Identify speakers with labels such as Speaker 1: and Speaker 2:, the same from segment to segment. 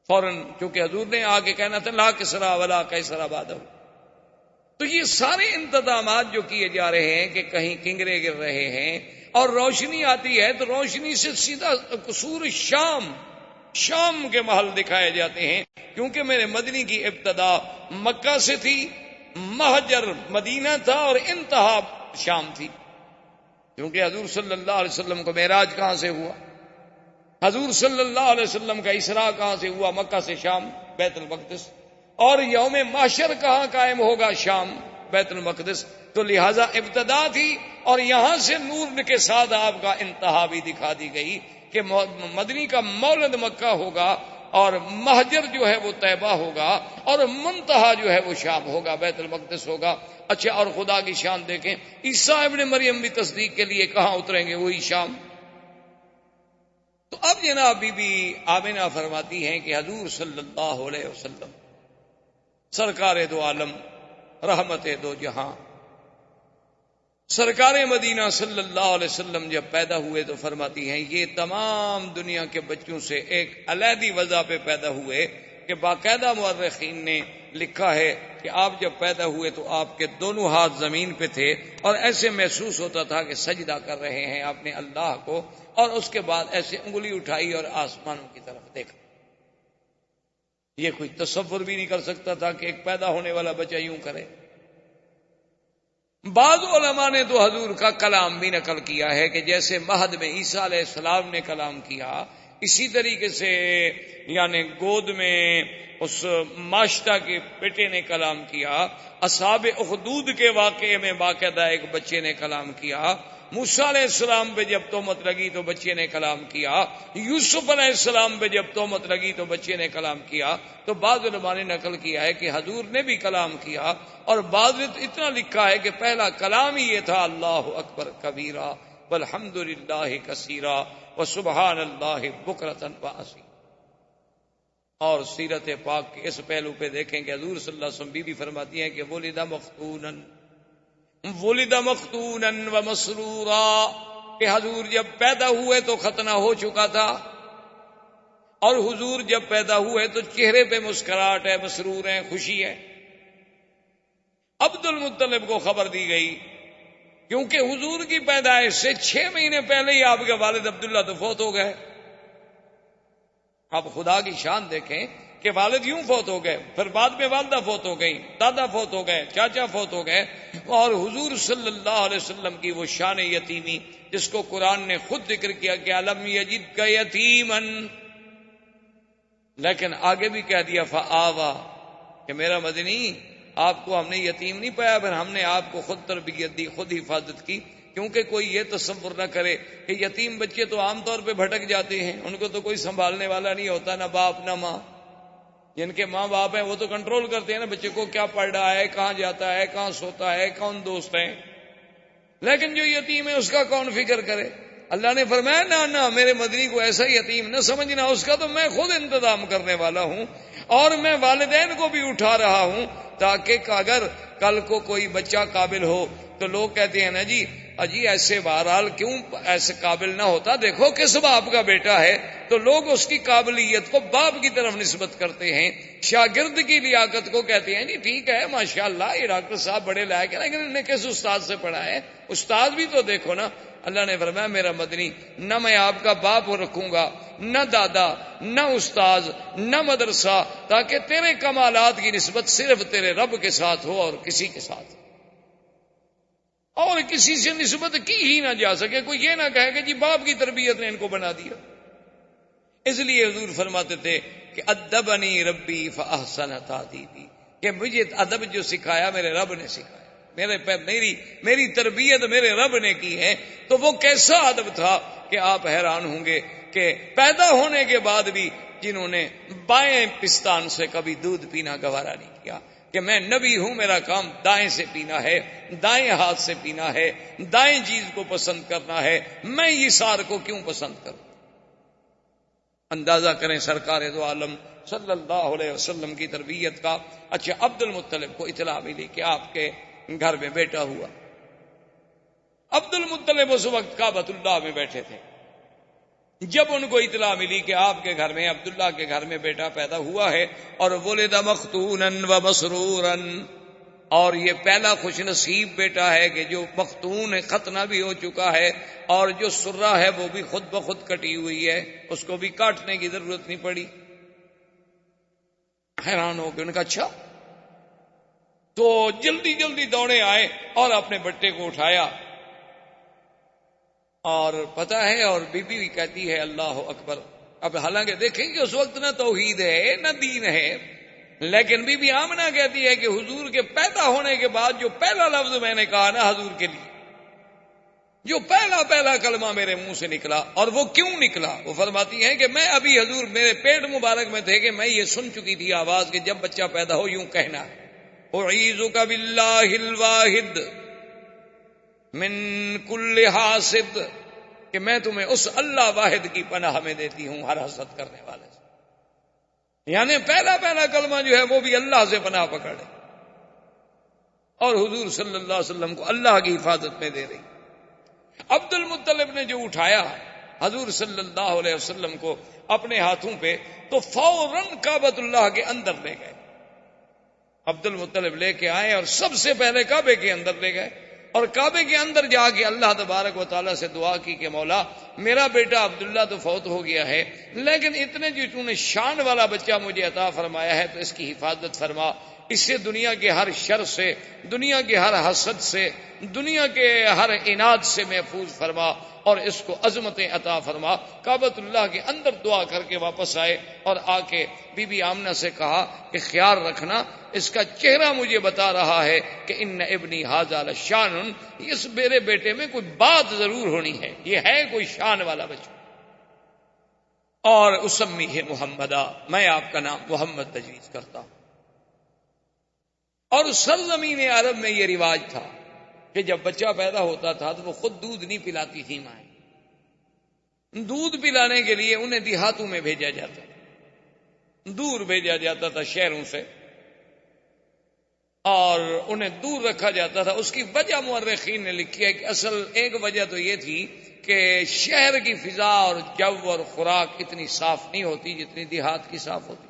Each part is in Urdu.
Speaker 1: فوراً، چونکہ حضور نے آ کے کہنا تھا لا کسرا ولا قیصر بعدہ. تو یہ سارے انتظامات جو کیے جا رہے ہیں کہ کہیں کنگرے گر رہے ہیں اور روشنی آتی ہے تو روشنی سے سیدھا قصور شام کے محل دکھائے جاتے ہیں، کیونکہ میرے مدنی کی ابتدا مکہ سے تھی، مہجر مدینہ تھا اور انتہا شام تھی. کیونکہ حضور صلی اللہ علیہ وسلم کو معراج کہاں سے ہوا؟ حضور صلی اللہ علیہ وسلم کا اسراء کہاں سے ہوا؟ مکہ سے شام، بیت المقدس. اور یوم محشر کہاں قائم ہوگا؟ شام، بیت المقدس. تو لہذا ابتدا تھی اور یہاں سے نور کے ساتھ آپ کا انتہا بھی دکھا دی گئی کہ مدنی کا مولد مکہ ہوگا اور مہجر جو ہے وہ طیبہ ہوگا اور منتہا جو ہے وہ شام ہوگا، بیت المقدس ہوگا. اچھا، اور خدا کی شان دیکھیں، عیسیٰ ابن مریم بھی تصدیق کے لیے کہاں اتریں گے؟ وہی شام. تو اب جناب بی بی آمنہ فرماتی ہیں کہ حضور صلی اللہ علیہ وسلم سرکار دو عالم، رحمت دو جہاں، سرکار مدینہ صلی اللہ علیہ وسلم جب پیدا ہوئے تو فرماتی ہیں یہ تمام دنیا کے بچوں سے ایک علیحدی وضع پہ پیدا ہوئے کہ باقاعدہ مورخین نے لکھا ہے کہ آپ جب پیدا ہوئے تو آپ کے دونوں ہاتھ زمین پہ تھے اور ایسے محسوس ہوتا تھا کہ سجدہ کر رہے ہیں آپ نے اللہ کو، اور اس کے بعد ایسے انگلی اٹھائی اور آسمانوں کی طرف دیکھا. یہ کوئی تصور بھی نہیں کر سکتا تھا کہ ایک پیدا ہونے والا بچہ یوں کرے. بعض علماء نے تو حضور کا کلام بھی نقل کیا ہے کہ جیسے مہد میں عیسیٰ علیہ السلام نے کلام کیا، اسی طریقے سے یعنی گود میں اس ماشتہ کے بیٹے نے کلام کیا، اصحاب اخدود کے واقعے میں باقاعدہ ایک بچے نے کلام کیا، موسیٰ علیہ السلام پہ جب تہمت لگی تو بچے نے کلام کیا، یوسف علیہ السلام پہ جب تہمت لگی تو بچے نے کلام کیا. تو بعض علماء نے نقل کیا ہے کہ حضور نے بھی کلام کیا، اور بعض نے اتنا لکھا ہے کہ پہلا کلام ہی یہ تھا اللہ اکبر کبیرہ والحمد للہ کثیرہ وسبحان اللہ بکرۃ واصیلا. اور سیرت پاک کے اس پہلو پہ دیکھیں کہ حضور صلی اللہ علیہ وسلم بی بی فرماتی ہیں کہ ولد مختونا ومسرورا، کہ حضور جب پیدا ہوئے تو ختنہ ہو چکا تھا، اور حضور جب پیدا ہوئے تو چہرے پہ مسکراہٹ ہے، مسرور ہیں، خوشی ہے. عبد المطلب کو خبر دی گئی کیونکہ حضور کی پیدائش سے 6 مہینے پہلے ہی آپ کے والد عبداللہ تو فوت ہو گئے. آپ خدا کی شان دیکھیں کہ والد یوں فوت ہو گئے، پھر بعد میں والدہ فوت ہو گئی، دادا فوت ہو گئے، چاچا فوت ہو گئے، اور حضور صلی اللہ علیہ وسلم کی وہ شان یتیمی جس کو قرآن نے خود ذکر کیا کہ الم یجدک یتیما، لیکن آگے بھی کہہ دیا فآوا، کہ میرا مدنی آپ کو ہم نے یتیم نہیں پایا، پھر ہم نے آپ کو خود تربیت دی، خود حفاظت کی. کیونکہ کوئی یہ تصور نہ کرے کہ یتیم بچے تو عام طور پہ بھٹک جاتے ہیں، ان کو تو کوئی سنبھالنے والا نہیں ہوتا، نہ باپ نہ ماں. جن کے ماں باپ ہیں وہ تو کنٹرول کرتے ہیں نا بچے کو، کیا پڑھ رہا ہے، کہاں جاتا ہے، کہاں سوتا ہے، کون دوست ہیں. لیکن جو یتیم ہے اس کا کون فکر کرے؟ اللہ نے فرمایا نہ میرے مدنی کو ایسا یتیم نہ سمجھنا، اس کا تو میں خود انتظام کرنے والا ہوں، اور میں والدین کو بھی اٹھا رہا ہوں تاکہ اگر کل کو کوئی بچہ قابل ہو تو لوگ کہتے ہیں نا جی اجی ایسے بہرحال کیوں ایسے قابل نہ ہوتا، دیکھو کس باپ کا بیٹا ہے، تو لوگ اس کی قابلیت کو باپ کی طرف نسبت کرتے ہیں. شاگرد کی لیاقت کو کہتے ہیں جی ٹھیک ہے ماشاءاللہ یہ ڈاکٹر صاحب بڑے لائق ہیں، لیکن انہوں نے کس استاد سے پڑھا ہے؟ استاد بھی تو دیکھو نا. اللہ نے فرمایا میرا مدنی نہ میں آپ کا باپ رکھوں گا، نہ دادا، نہ استاذ، نہ مدرسہ، تاکہ تیرے کمالات کی نسبت صرف تیرے رب کے ساتھ ہو اور کسی کے ساتھ، اور کسی سے نسبت کی ہی نہ جا سکے. کوئی یہ نہ کہے کہ جی باپ کی تربیت نے ان کو بنا دیا. اس لیے حضور فرماتے تھے کہ ادبنی ربی فاحسن تادیبی، کہ مجھے ادب جو سکھایا میرے رب نے سکھایا، میری تربیت میرے رب نے کی ہے. تو وہ کیسا ادب تھا کہ آپ حیران ہوں گے کہ پیدا ہونے کے بعد بھی جنہوں نے بائیں پستان سے کبھی دودھ پینا گوارا نہیں کیا، کہ میں نبی ہوں، میرا کام دائیں سے پینا ہے، دائیں ہاتھ سے پینا ہے، دائیں چیز کو پسند کرنا ہے، میں یہ سار کو کیوں پسند کروں؟ اندازہ کریں سرکار دو عالم صلی اللہ علیہ وسلم کی تربیت کا. اچھا، عبد المطلب کو اطلاع ملی کہ آپ کے گھر میں بیٹا ہوا. عبد المطلب اس وقت کعبۃ اللہ میں بیٹھے تھے، جب ان کو اطلاع ملی کہ آپ کے گھر میں، عبداللہ کے گھر میں بیٹا پیدا ہوا ہے، اور ولد مختونا و مسرورا، اور یہ پہلا خوش نصیب بیٹا ہے کہ جو مختون ہے، ختنہ بھی ہو چکا ہے، اور جو سرہ ہے وہ بھی خود بخود کٹی ہوئی ہے، اس کو بھی کاٹنے کی ضرورت نہیں پڑی۔ حیران ہو گئے، ان کا اچھا، تو جلدی جلدی دوڑے آئے اور اپنے بٹے کو اٹھایا، اور پتہ ہے، اور بی بی بھی کہتی ہے اللہ اکبر۔ اب حالانکہ دیکھیں کہ اس وقت نہ توحید ہے نہ دین ہے، لیکن بی بی آمنہ کہتی ہے کہ حضور کے پیدا ہونے کے بعد جو پہلا لفظ میں نے کہا نا حضور کے لیے، جو پہلا کلمہ میرے منہ سے نکلا، اور وہ کیوں نکلا، وہ فرماتی ہیں کہ میں ابھی حضور میرے پیٹ مبارک میں تھے کہ میں یہ سن چکی تھی آواز کہ جب بچہ پیدا ہو یوں کہنا ہے، اعیذک باللہ الواحد من کل حاسد، کہ میں تمہیں اس اللہ واحد کی پناہ میں دیتی ہوں ہر حسد کرنے والے سے۔ یعنی پہلا کلمہ جو ہے وہ بھی اللہ سے پناہ پکڑے، اور حضور صلی اللہ علیہ وسلم کو اللہ کی حفاظت میں دے رہی۔ عبد المطلب نے جو اٹھایا حضور صلی اللہ علیہ وسلم کو اپنے ہاتھوں پہ، تو فوراً کعبۃ اللہ کے اندر لے گئے۔ عبد المطلب لے کے آئے اور سب سے پہلے کعبے کے اندر لے گئے، اور کعبے کے اندر جا کے اللہ تبارک و تعالیٰ سے دعا کی کہ مولا میرا بیٹا عبداللہ تو فوت ہو گیا ہے، لیکن اتنے جو تو نے شان والا بچہ مجھے عطا فرمایا ہے تو اس کی حفاظت فرما، اس سے دنیا کے ہر شر سے، دنیا کے ہر حسد سے، دنیا کے ہر عناد سے محفوظ فرما، اور اس کو عظمتیں عطا فرما۔ کعبۃ اللہ کے اندر دعا کر کے واپس آئے، اور آ کے بی بی آمنہ سے کہا کہ خیال رکھنا، اس کا چہرہ مجھے بتا رہا ہے کہ ان ابنی ھذا لشان، اس میرے بیٹے میں کوئی بات ضرور ہونی ہے، یہ ہے کوئی شان والا بچہ۔ اور اسمیہ محمدا، میں آپ کا نام محمد تجویز کرتا ہوں۔ اور سرزمین عرب میں یہ رواج تھا کہ جب بچہ پیدا ہوتا تھا تو وہ خود دودھ نہیں پلاتی تھی مائیں، دودھ پلانے کے لیے انہیں دیہاتوں میں بھیجا جاتا تھا، دور بھیجا جاتا تھا شہروں سے، اور انہیں دور رکھا جاتا تھا۔ اس کی وجہ مورخین نے لکھی ہے کہ اصل ایک وجہ تو یہ تھی کہ شہر کی فضا اور جو اور خوراک اتنی صاف نہیں ہوتی جتنی دیہات کی صاف ہوتی۔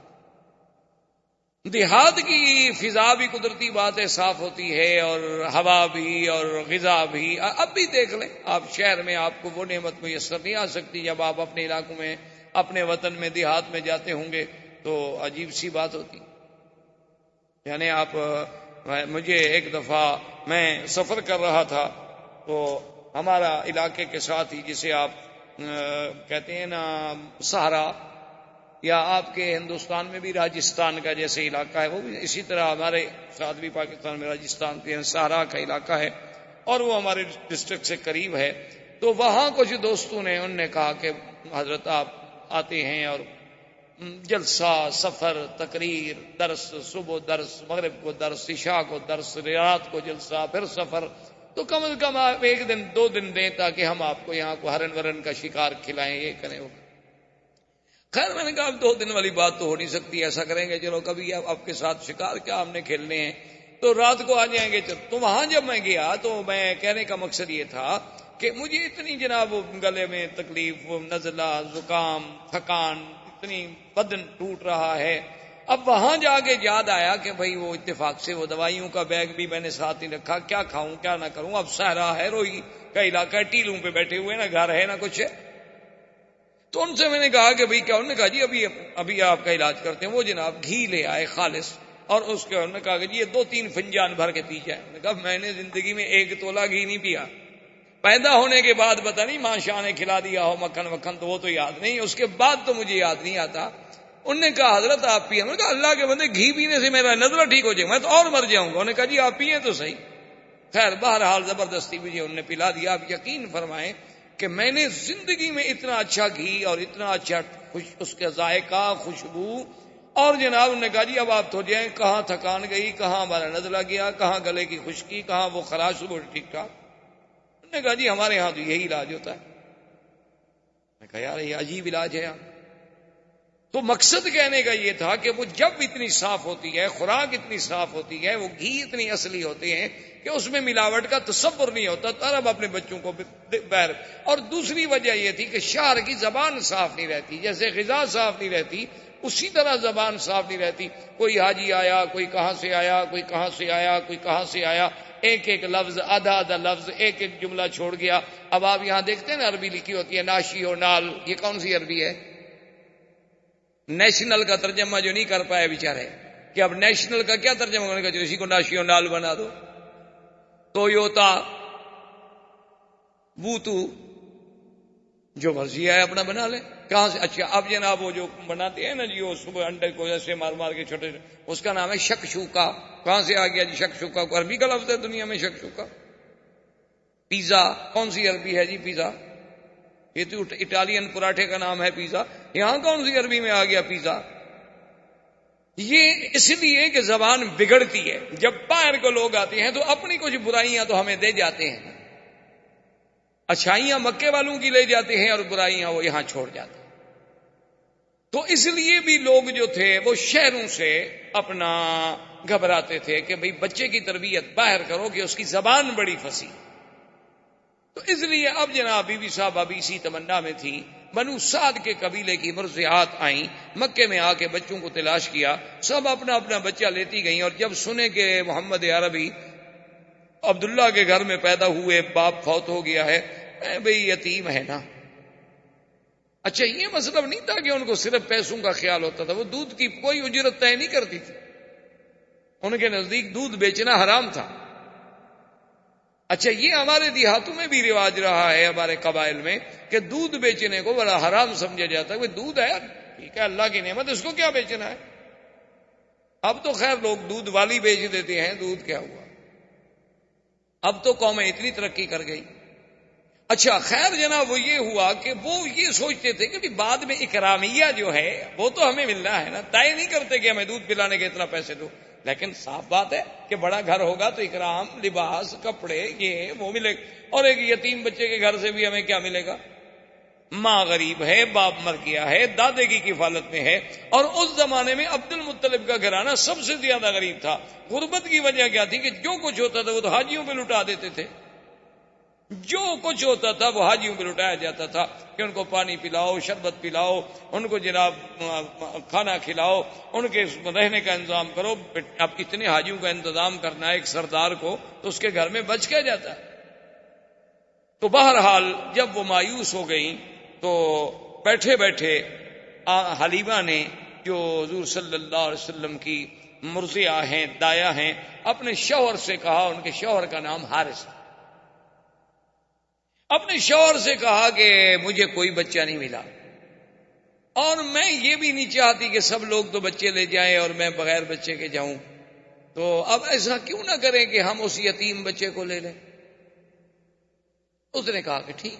Speaker 1: دیہات کی فضا بھی قدرتی بات ہے صاف ہوتی ہے، اور ہوا بھی اور غذا بھی۔ اب بھی دیکھ لیں آپ، شہر میں آپ کو وہ نعمت میسر نہیں آ سکتی، جب آپ اپنے علاقوں میں، اپنے وطن میں، دیہات میں جاتے ہوں گے تو عجیب سی بات ہوتی۔ یعنی آپ، مجھے ایک دفعہ میں سفر کر رہا تھا تو ہمارا علاقے کے ساتھ ہی، جسے آپ کہتے ہیں نا سہارا، یا آپ کے ہندوستان میں بھی راجستھان کا جیسے علاقہ ہے، وہ بھی اسی طرح ہمارے ساتھ بھی پاکستان میں راجستھان کے سہارا کا علاقہ ہے، اور وہ ہمارے ڈسٹرکٹ سے قریب ہے۔ تو وہاں کچھ دوستوں نے، انہوں نے کہا کہ حضرت آپ آتے ہیں اور جلسہ، سفر، تقریر، درس، صبح درس، مغرب کو درس، عشاء کو درس، رات کو جلسہ، پھر سفر، تو کم از کم آپ ایک دن 2 دن دیں تاکہ ہم آپ کو یہاں کو ہرن ورن کا شکار کھلائیں، یہ کریں وہ۔ خیر میں نے کہا اب 2 دن والی بات تو ہو نہیں سکتی، ایسا کریں گے چلو کبھی آپ کے ساتھ شکار کیا ہم نے کھیلنے ہیں، تو رات کو آ جائیں گے۔ تو وہاں جب میں گیا تو میں کہنے کا مقصد یہ تھا کہ مجھے اتنی جناب گلے میں تکلیف، نزلہ، زکام، تھکان، اتنی بدن ٹوٹ رہا ہے۔ اب وہاں جا کے یاد آیا کہ بھئی وہ اتفاق سے وہ دوائیوں کا بیگ بھی میں نے ساتھ ہی رکھا، کیا کھاؤں کیا نہ کروں، اب صحرا ہے، روئی کا علاقہ ہے، ٹیلوں پہ بیٹھے ہوئے، نہ گھر ہے نہ کچھ ہے۔ تو ان سے میں نے کہا کہ بھئی کیا، انہوں نے کہا جی ابھی آپ کا علاج کرتے ہیں۔ وہ جناب گھی لے آئے خالص، اور اس کے انہوں نے کہا کہ جی یہ 2-3 فنجان بھر کے پی جائے۔ میں نے کہا میں نے زندگی میں 1 تولہ گھی نہیں پیا، پیدا ہونے کے بعد پتہ نہیں ماں شاہ نے کھلا دیا ہو مکھن وکھن تو وہ تو یاد نہیں، اس کے بعد تو مجھے یاد نہیں آتا۔ انہوں نے کہا حضرت آپ پیے، میں نے کہا اللہ کے بندے گھی پینے سے میرا نزلہ ٹھیک ہو جائے، میں تو اور مر جاؤں گا۔ انہوں نے کہا جی آپ پیئے تو صحیح۔ خیر بہرحال زبردستی مجھے انہوں نے پلا دیا۔ آپ یقین فرمائیں کہ میں نے زندگی میں اتنا اچھا گھی اور اتنا اچھا اس کا ذائقہ، خوشبو، اور جناب انہوں نے کہا جی اب آپ تو جائیں، کہاں تھکان گئی، کہاں ہمارا نزلہ گیا، کہاں گلے کی خشکی، کہاں وہ خراش، وہ ٹھیک ٹھاک۔ انہوں نے کہا جی ہمارے ہاں تو یہی علاج ہوتا ہے۔ میں کہا یار یہ عجیب علاج ہے یار۔ تو مقصد کہنے کا یہ تھا کہ وہ جب اتنی صاف ہوتی ہے، خوراک اتنی صاف ہوتی ہے، وہ گھی اتنی اصلی ہوتی ہے کہ اس میں ملاوٹ کا تصور نہیں ہوتا، تب اپنے بچوں کو بہر۔ اور دوسری وجہ یہ تھی کہ شہر کی زبان صاف نہیں رہتی، جیسے غذا صاف نہیں رہتی اسی طرح زبان صاف نہیں رہتی۔ کوئی حاجی آیا، کوئی کہاں سے آیا، کوئی کہاں سے آیا، کوئی کہاں سے آیا، ایک ایک لفظ، آدھا آدھا لفظ، ایک ایک جملہ چھوڑ گیا۔ اب آپ یہاں دیکھتے ہیں نا عربی لکھی ہوتی ہے ناشی و نال، یہ کون سی عربی ہے؟ نیشنل کا ترجمہ جو نہیں کر پائے بیچارے، کہ اب نیشنل کا کیا ترجمہ کرنے کا، جو اسی کو ناشی و نال بنا دو، تویوتا، بوتو، جو مرضی ہے اپنا بنا لے، کہاں سے؟ اچھا اب جناب وہ جو بناتے ہیں نا جی، وہ صبح انڈے کو ایسے مار مار کے چھوٹے، اس کا نام ہے شکشوکا۔ کہاں سے آ گیا جی شکشوکا؟ کو عربی کا لفظ ہے دنیا میں شکشوکا۔ پیزا کون سی عربی ہے جی؟ پیزا یہ تو اٹالین پراٹھے کا نام ہے پیزا، یہاں کون سی عربی میں آ گیا پیزا؟ یہ اس لیے کہ زبان بگڑتی ہے، جب باہر کو لوگ آتے ہیں تو اپنی کچھ برائیاں تو ہمیں دے جاتے ہیں، اچھائیاں مکے والوں کی لے جاتے ہیں اور برائیاں وہ یہاں چھوڑ جاتے ہیں۔ تو اس لیے بھی لوگ جو تھے وہ شہروں سے اپنا گھبراتے تھے کہ بھئی بچے کی تربیت باہر کرو کہ اس کی زبان بڑی فصیح۔ تو اس لیے اب جناب بی بی صاحبہ بھی اسی تمنا میں تھی۔ بنو سعد کے قبیلے کی مرضعات آئیں، مکے میں آ کے بچوں کو تلاش کیا، سب اپنا اپنا بچہ لیتی گئیں، اور جب سنے کہ محمد عربی عبداللہ کے گھر میں پیدا ہوئے، باپ فوت ہو گیا ہے، بھئی یتیم ہے نا۔ اچھا یہ مطلب نہیں تھا کہ ان کو صرف پیسوں کا خیال ہوتا تھا، وہ دودھ کی کوئی اجرت طے نہیں کرتی تھی، ان کے نزدیک دودھ بیچنا حرام تھا۔ اچھا یہ ہمارے دیہاتوں میں بھی رواج رہا ہے، ہمارے قبائل میں، کہ دودھ بیچنے کو بڑا حرام سمجھا جاتا ہے۔ دودھ ہے ٹھیک ہے، اللہ کی نعمت، اس کو کیا بیچنا ہے؟ اب تو خیر لوگ دودھ والی بیچ دیتے ہیں، دودھ کیا ہوا، اب تو قومیں اتنی ترقی کر گئی۔ اچھا خیر جناب وہ یہ ہوا کہ وہ یہ سوچتے تھے کہ بعد میں اکرامیہ جو ہے وہ تو ہمیں ملنا ہے نا، طے نہیں کرتے کہ ہمیں دودھ پلانے کے اتنا پیسے دو، لیکن صاف بات ہے کہ بڑا گھر ہوگا تو اکرام، لباس، کپڑے، یہ وہ ملے گا، اور ایک یتیم بچے کے گھر سے بھی ہمیں کیا ملے گا؟ ماں غریب ہے، باپ مر گیا ہے، دادے کی کفالت میں ہے، اور اس زمانے میں عبد المطلب کا گھرانہ سب سے زیادہ غریب تھا۔ غربت کی وجہ کیا تھی کہ جو کچھ ہوتا تھا وہ تو حاجیوں پہ لٹا دیتے تھے، جو کچھ ہوتا تھا وہ حاجیوں پہ لٹایا جاتا تھا کہ ان کو پانی پلاؤ، شربت پلاؤ، ان کو جناب کھانا کھلاؤ، ان کے رہنے کا انتظام کرو۔ اب اتنے حاجیوں کا انتظام کرنا ہے ایک سردار کو، تو اس کے گھر میں بچ کیا جاتا ہے؟ تو بہرحال جب وہ مایوس ہو گئیں تو بیٹھے بیٹھے حلیمہ نے، جو حضور صلی اللہ علیہ وسلم کی مرضعہ ہیں، دایا ہیں، اپنے شوہر سے کہا، ان کے شوہر کا نام حارث، اپنے شوہر سے کہا کہ مجھے کوئی بچہ نہیں ملا، اور میں یہ بھی نہیں چاہتی کہ سب لوگ تو بچے لے جائیں اور میں بغیر بچے کے جاؤں، تو اب ایسا کیوں نہ کریں کہ ہم اس یتیم بچے کو لے لیں۔ اس نے کہا کہ ٹھیک،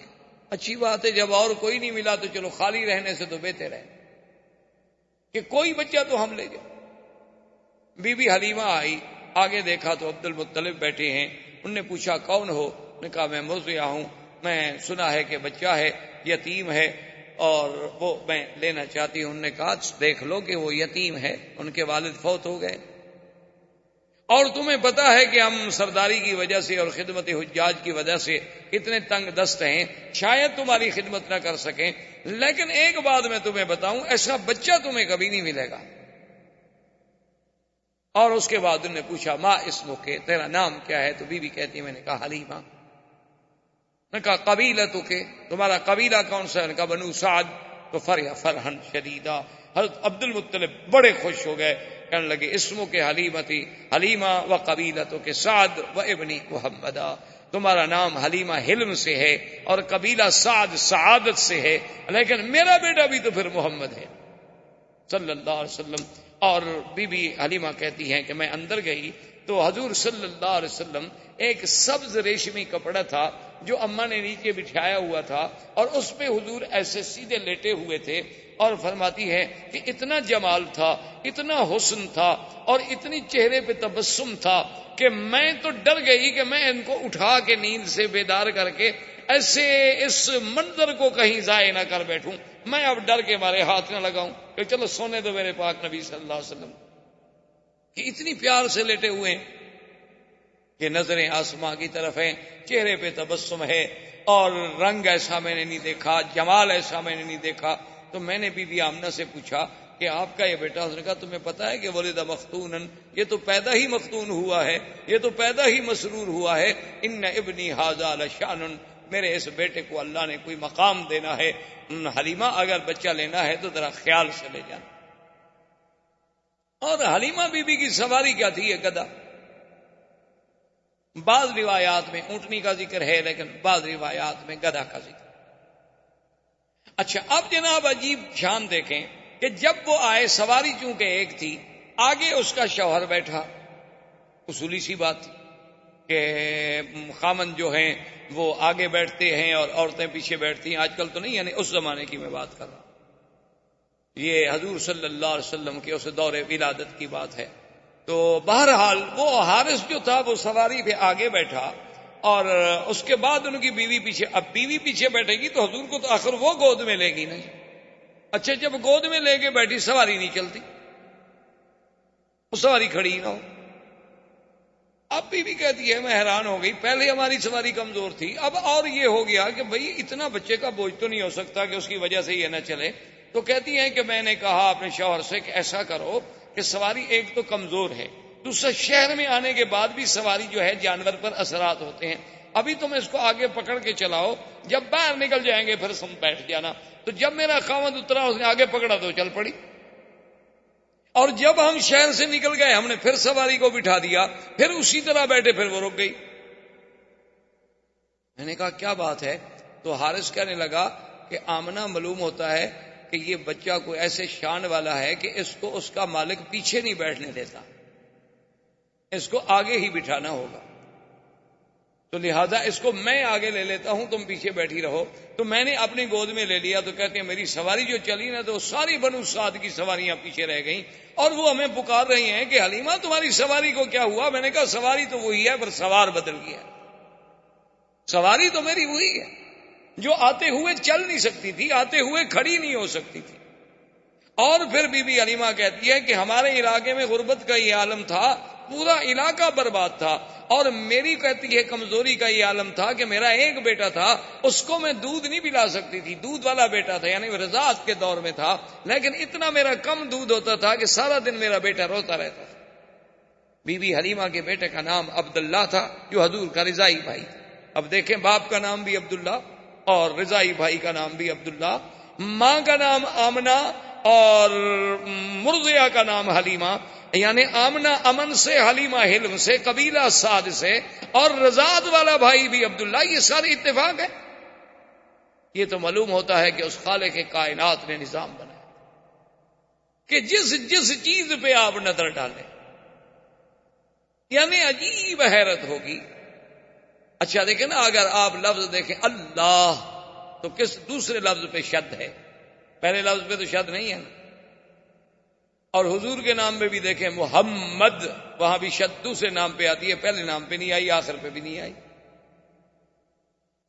Speaker 1: اچھی بات ہے، جب اور کوئی نہیں ملا تو چلو خالی رہنے سے تو بہتر ہے کہ کوئی بچہ تو ہم لے جائیں۔ بی بی حلیمہ آئی، آگے دیکھا تو عبد المطلب بیٹھے ہیں، انہوں نے پوچھا کون ہو؟ انہوں نے کہا میں مرضعہ ہوں، میں سنا ہے کہ بچہ ہے، یتیم ہے، اور وہ میں لینا چاہتی ہوں۔ انہوں نے کہا دیکھ لو کہ وہ یتیم ہے، ان کے والد فوت ہو گئے، اور تمہیں پتا ہے کہ ہم سرداری کی وجہ سے اور خدمت حجاج کی وجہ سے اتنے تنگ دست ہیں، شاید تمہاری خدمت نہ کر سکیں، لیکن ایک بات میں تمہیں بتاؤں، ایسا بچہ تمہیں کبھی نہیں ملے گا۔ اور اس کے بعد انہوں نے پوچھا ما اسمک، تیرا نام کیا ہے؟ تو بی بی کہتی ہے میں نے کہا حلیمہ۔ نے کہا قبیلتک، تمہارا قبیلہ کون سا ہے؟ نے کہا بنو سعد۔ تو فرح فرحن شدیدہ، حضرت عبد المطلب بڑے خوش ہو گئے، کہنے لگے اسمک حلیمتی حلیمہ و قبیلتک سعد و ابنی محمدہ، تمہارا نام حلیمہ حلم سے ہے اور قبیلہ سعد سعادت سے ہے، لیکن میرا بیٹا بھی تو پھر محمد ہے صلی اللہ علیہ وسلم۔ اور بی بی حلیمہ کہتی ہیں کہ میں اندر گئی تو حضور صلی اللہ علیہ وسلم ایک سبز ریشمی کپڑا تھا جو اماں نے نیچے بچھایا ہوا تھا، اور اس پہ حضور ایسے سیدھے لیٹے ہوئے تھے، اور فرماتی ہے کہ اتنا جمال تھا، اتنا حسن تھا، اور اتنی چہرے پہ تبسم تھا کہ میں تو ڈر گئی کہ میں ان کو اٹھا کے نیند سے بیدار کر کے ایسے اس منظر کو کہیں ضائع نہ کر بیٹھوں۔ میں اب ڈر کے مارے ہاتھ نہ لگاؤں کہ چلو سونے دو میرے پاک نبی صلی اللہ علیہ وسلم، کہ اتنی پیار سے لیٹے ہوئے ہیں کہ نظریں آسماں کی طرف ہیں، چہرے پہ تبسم ہے، اور رنگ ایسا میں نے نہیں دیکھا، جمال ایسا میں نے نہیں دیکھا۔ تو میں نے بی بی آمنہ سے پوچھا کہ آپ کا یہ بیٹا، اس نے کہا تمہیں پتا ہے کہ ولد مختونن، یہ تو پیدا ہی مختون ہوا ہے، یہ تو پیدا ہی مسرور ہوا ہے۔ ان ابنی ھذا لشان، میرے اس بیٹے کو اللہ نے کوئی مقام دینا ہے، حلیمہ اگر بچہ لینا ہے تو ذرا خیال سے لے جانا۔ اور حلیمہ بی بی کی سواری کیا تھی؟ یہ گدھا۔ بعض روایات میں اونٹنی کا ذکر ہے، لیکن بعض روایات میں گدھا کا ذکر۔ اچھا، اب جناب عجیب شان دیکھیں کہ جب وہ آئے، سواری چونکہ ایک تھی، آگے اس کا شوہر بیٹھا، اصولی سی بات تھی کہ خامن جو ہیں وہ آگے بیٹھتے ہیں اور عورتیں پیچھے بیٹھتی ہیں، آج کل تو نہیں، یعنی اس زمانے کی میں بات کر رہا ہوں، یہ حضور صلی اللہ علیہ وسلم کے اس دور ولادت کی بات ہے۔ تو بہرحال وہ حارث جو تھا وہ سواری پہ آگے بیٹھا، اور اس کے بعد ان کی بیوی پیچھے۔ اب بیوی پیچھے بیٹھے گی تو حضور کو تو آخر وہ گود میں لے گی نا۔ اچھا، جب گود میں لے کے بیٹھی، سواری نہیں چلتی، وہ سواری کھڑی نہ ہو۔ اب بیوی کہتی ہے میں حیران ہو گئی، پہلے ہماری سواری کمزور تھی، اب اور یہ ہو گیا کہ بھئی اتنا بچے کا بوجھ تو نہیں ہو سکتا کہ اس کی وجہ سے یہ نہ چلے۔ تو کہتی ہیں کہ میں نے کہا اپنے شوہر سے کہ ایسا کرو کہ سواری ایک تو کمزور ہے، دوسرا شہر میں آنے کے بعد بھی سواری جو ہے جانور پر اثرات ہوتے ہیں، ابھی تم اس کو آگے پکڑ کے چلاؤ، جب باہر نکل جائیں گے پھر تم بیٹھ جانا۔ تو جب میرا خاوند اترا، اس نے آگے پکڑا تو چل پڑی، اور جب ہم شہر سے نکل گئے ہم نے پھر سواری کو بٹھا دیا، پھر اسی طرح بیٹھے، پھر وہ رک گئی۔ میں نے کہا کیا بات ہے؟ تو حارث کہنے لگا کہ آمنہ معلوم ہوتا ہے کہ یہ بچہ کوئی ایسے شان والا ہے کہ اس کو اس کا مالک پیچھے نہیں بیٹھنے دیتا، اس کو آگے ہی بٹھانا ہوگا، تو لہذا اس کو میں آگے لے لیتا ہوں، تم پیچھے بیٹھی رہو۔ تو میں نے اپنی گود میں لے لیا۔ تو کہتے ہیں میری سواری جو چلی نا تو ساری بنو سعد کی سواریاں پیچھے رہ گئیں، اور وہ ہمیں پکار رہی ہیں کہ حلیمہ تمہاری سواری کو کیا ہوا؟ میں نے کہا سواری تو وہی ہے، پر سوار بدل گیا۔ سواری تو میری وہی ہے جو آتے ہوئے چل نہیں سکتی تھی، آتے ہوئے کھڑی نہیں ہو سکتی تھی۔ اور پھر بی بی حلیمہ کہتی ہے کہ ہمارے علاقے میں غربت کا یہ عالم تھا، پورا علاقہ برباد تھا، اور میری کہتی ہے کمزوری کا یہ عالم تھا کہ میرا ایک بیٹا تھا، اس کو میں دودھ نہیں پلا سکتی تھی، دودھ والا بیٹا تھا، یعنی رضاعت کے دور میں تھا، لیکن اتنا میرا کم دودھ ہوتا تھا کہ سارا دن میرا بیٹا روتا رہتا تھا۔ بی بی حلیمہ کے بیٹے کا نام عبداللہ تھا، جو حضور کا رضائی بھائی تھا۔ اب دیکھیں، باپ کا نام بھی عبداللہ اور رضائی بھائی کا نام بھی عبداللہ، ماں کا نام آمنہ اور مرضیہ کا نام حلیمہ، یعنی آمنہ امن سے، حلیمہ حلم سے، قبیلہ سعد سے، اور رضاعت والا بھائی بھی عبداللہ۔ یہ سارے اتفاق ہے۔ یہ تو معلوم ہوتا ہے کہ اس خالق کائنات نے نظام بنایا کہ جس جس چیز پہ آپ نظر ڈالیں، یعنی عجیب حیرت ہوگی۔ اچھا دیکھیں نا، اگر آپ لفظ دیکھیں اللہ تو کس دوسرے لفظ پہ شد ہے، پہلے لفظ پہ تو شد نہیں ہے نا۔ اور حضور کے نام پہ بھی دیکھیں محمد، وہاں بھی شد دوسرے نام پہ آتی ہے، پہلے نام پہ نہیں آئی، آخر پہ بھی نہیں آئی۔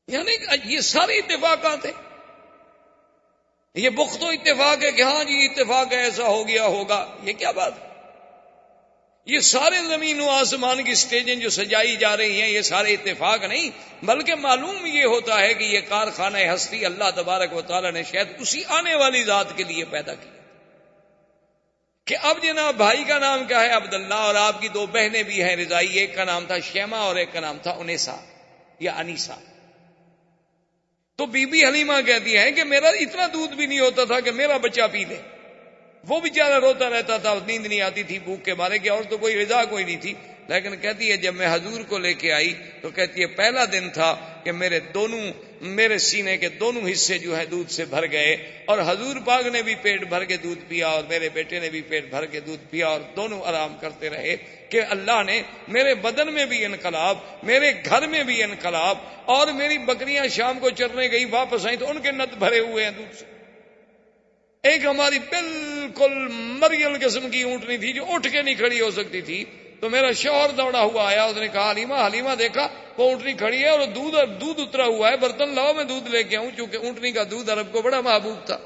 Speaker 1: یعنی یہ سارے اتفاقات ہیں۔ یہ بخت و اتفاق ہے کہ ہاں جی اتفاق ہے، ایسا ہو گیا ہوگا، یہ کیا بات ہے؟ یہ سارے زمین و آسمان کی سٹیجیں جو سجائی جا رہی ہیں، یہ سارے اتفاق نہیں، بلکہ معلوم یہ ہوتا ہے کہ یہ کارخانہ ہستی اللہ تبارک و تعالی نے شاید اسی آنے والی ذات کے لیے پیدا کیا کہ اب جناب بھائی کا نام کیا ہے؟ عبداللہ، اور آپ کی دو بہنیں بھی ہیں رضائی، ایک کا نام تھا شیما اور ایک کا نام تھا انیسا یا انیسا۔ تو بی بی حلیمہ کہتی ہے کہ میرا اتنا دودھ بھی نہیں ہوتا تھا کہ میرا بچہ پی لے، وہ بیچارہ روتا رہتا تھا، نیند نہیں آتی تھی بھوک کے مارے، کہ اور تو کوئی رضا کوئی نہیں تھی۔ لیکن کہتی ہے جب میں حضور کو لے کے آئی تو کہتی ہے پہلا دن تھا کہ میرے سینے کے دونوں حصے جو ہے دودھ سے بھر گئے، اور حضور پاک نے بھی پیٹ بھر کے دودھ پیا اور میرے بیٹے نے بھی پیٹ بھر کے دودھ پیا، اور دونوں آرام کرتے رہے کہ اللہ نے میرے بدن میں بھی انقلاب، میرے گھر میں بھی انقلاب، اور میری بکریاں شام کو چرنے گئی، واپس آئیں تو ان کے نت بھرے ہوئے ہیں دودھ سے۔ ایک ہماری بالکل مریل قسم کی اونٹنی تھی جو اٹھ کے نہیں کھڑی ہو سکتی تھی، تو میرا شوہر دوڑا ہوا آیا، اس نے کہا حلیمہ دیکھا وہ اونٹنی کھڑی ہے اور دودھ اترا ہوا ہے، برتن لاؤ میں دودھ لے کے آؤں، چونکہ اونٹنی کا دودھ عرب کو بڑا محبوب تھا۔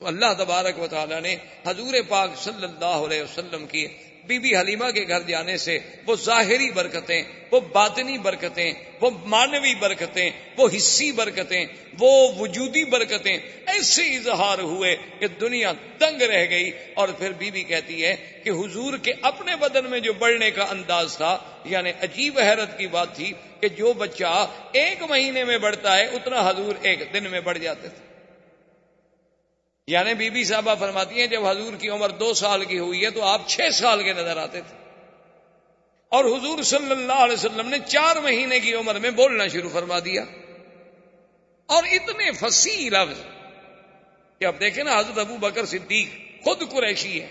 Speaker 1: تو اللہ تبارک و تعالی نے حضور پاک صلی اللہ علیہ وسلم کی بی بی حلیمہ کے گھر جانے سے وہ ظاہری برکتیں، وہ باطنی برکتیں، وہ معنوی برکتیں، وہ حصی برکتیں، وہ وجودی برکتیں ایسے اظہار ہوئے کہ دنیا دنگ رہ گئی۔ اور پھر بی بی کہتی ہے کہ حضور کے اپنے بدن میں جو بڑھنے کا انداز تھا، یعنی عجیب حیرت کی بات تھی کہ جو بچہ 1 مہینے میں بڑھتا ہے اتنا حضور 1 دن میں بڑھ جاتے تھے۔ یعنی بی بی صاحبہ فرماتی ہیں جب حضور کی عمر 2 سال کی ہوئی ہے تو آپ 6 سال کے نظر آتے تھے، اور حضور صلی اللہ علیہ وسلم نے 4 مہینے کی عمر میں بولنا شروع فرما دیا، اور اتنے فصیح لفظ کہ اب دیکھیں نا، حضرت ابو بکر صدیق خود قریشی ہے،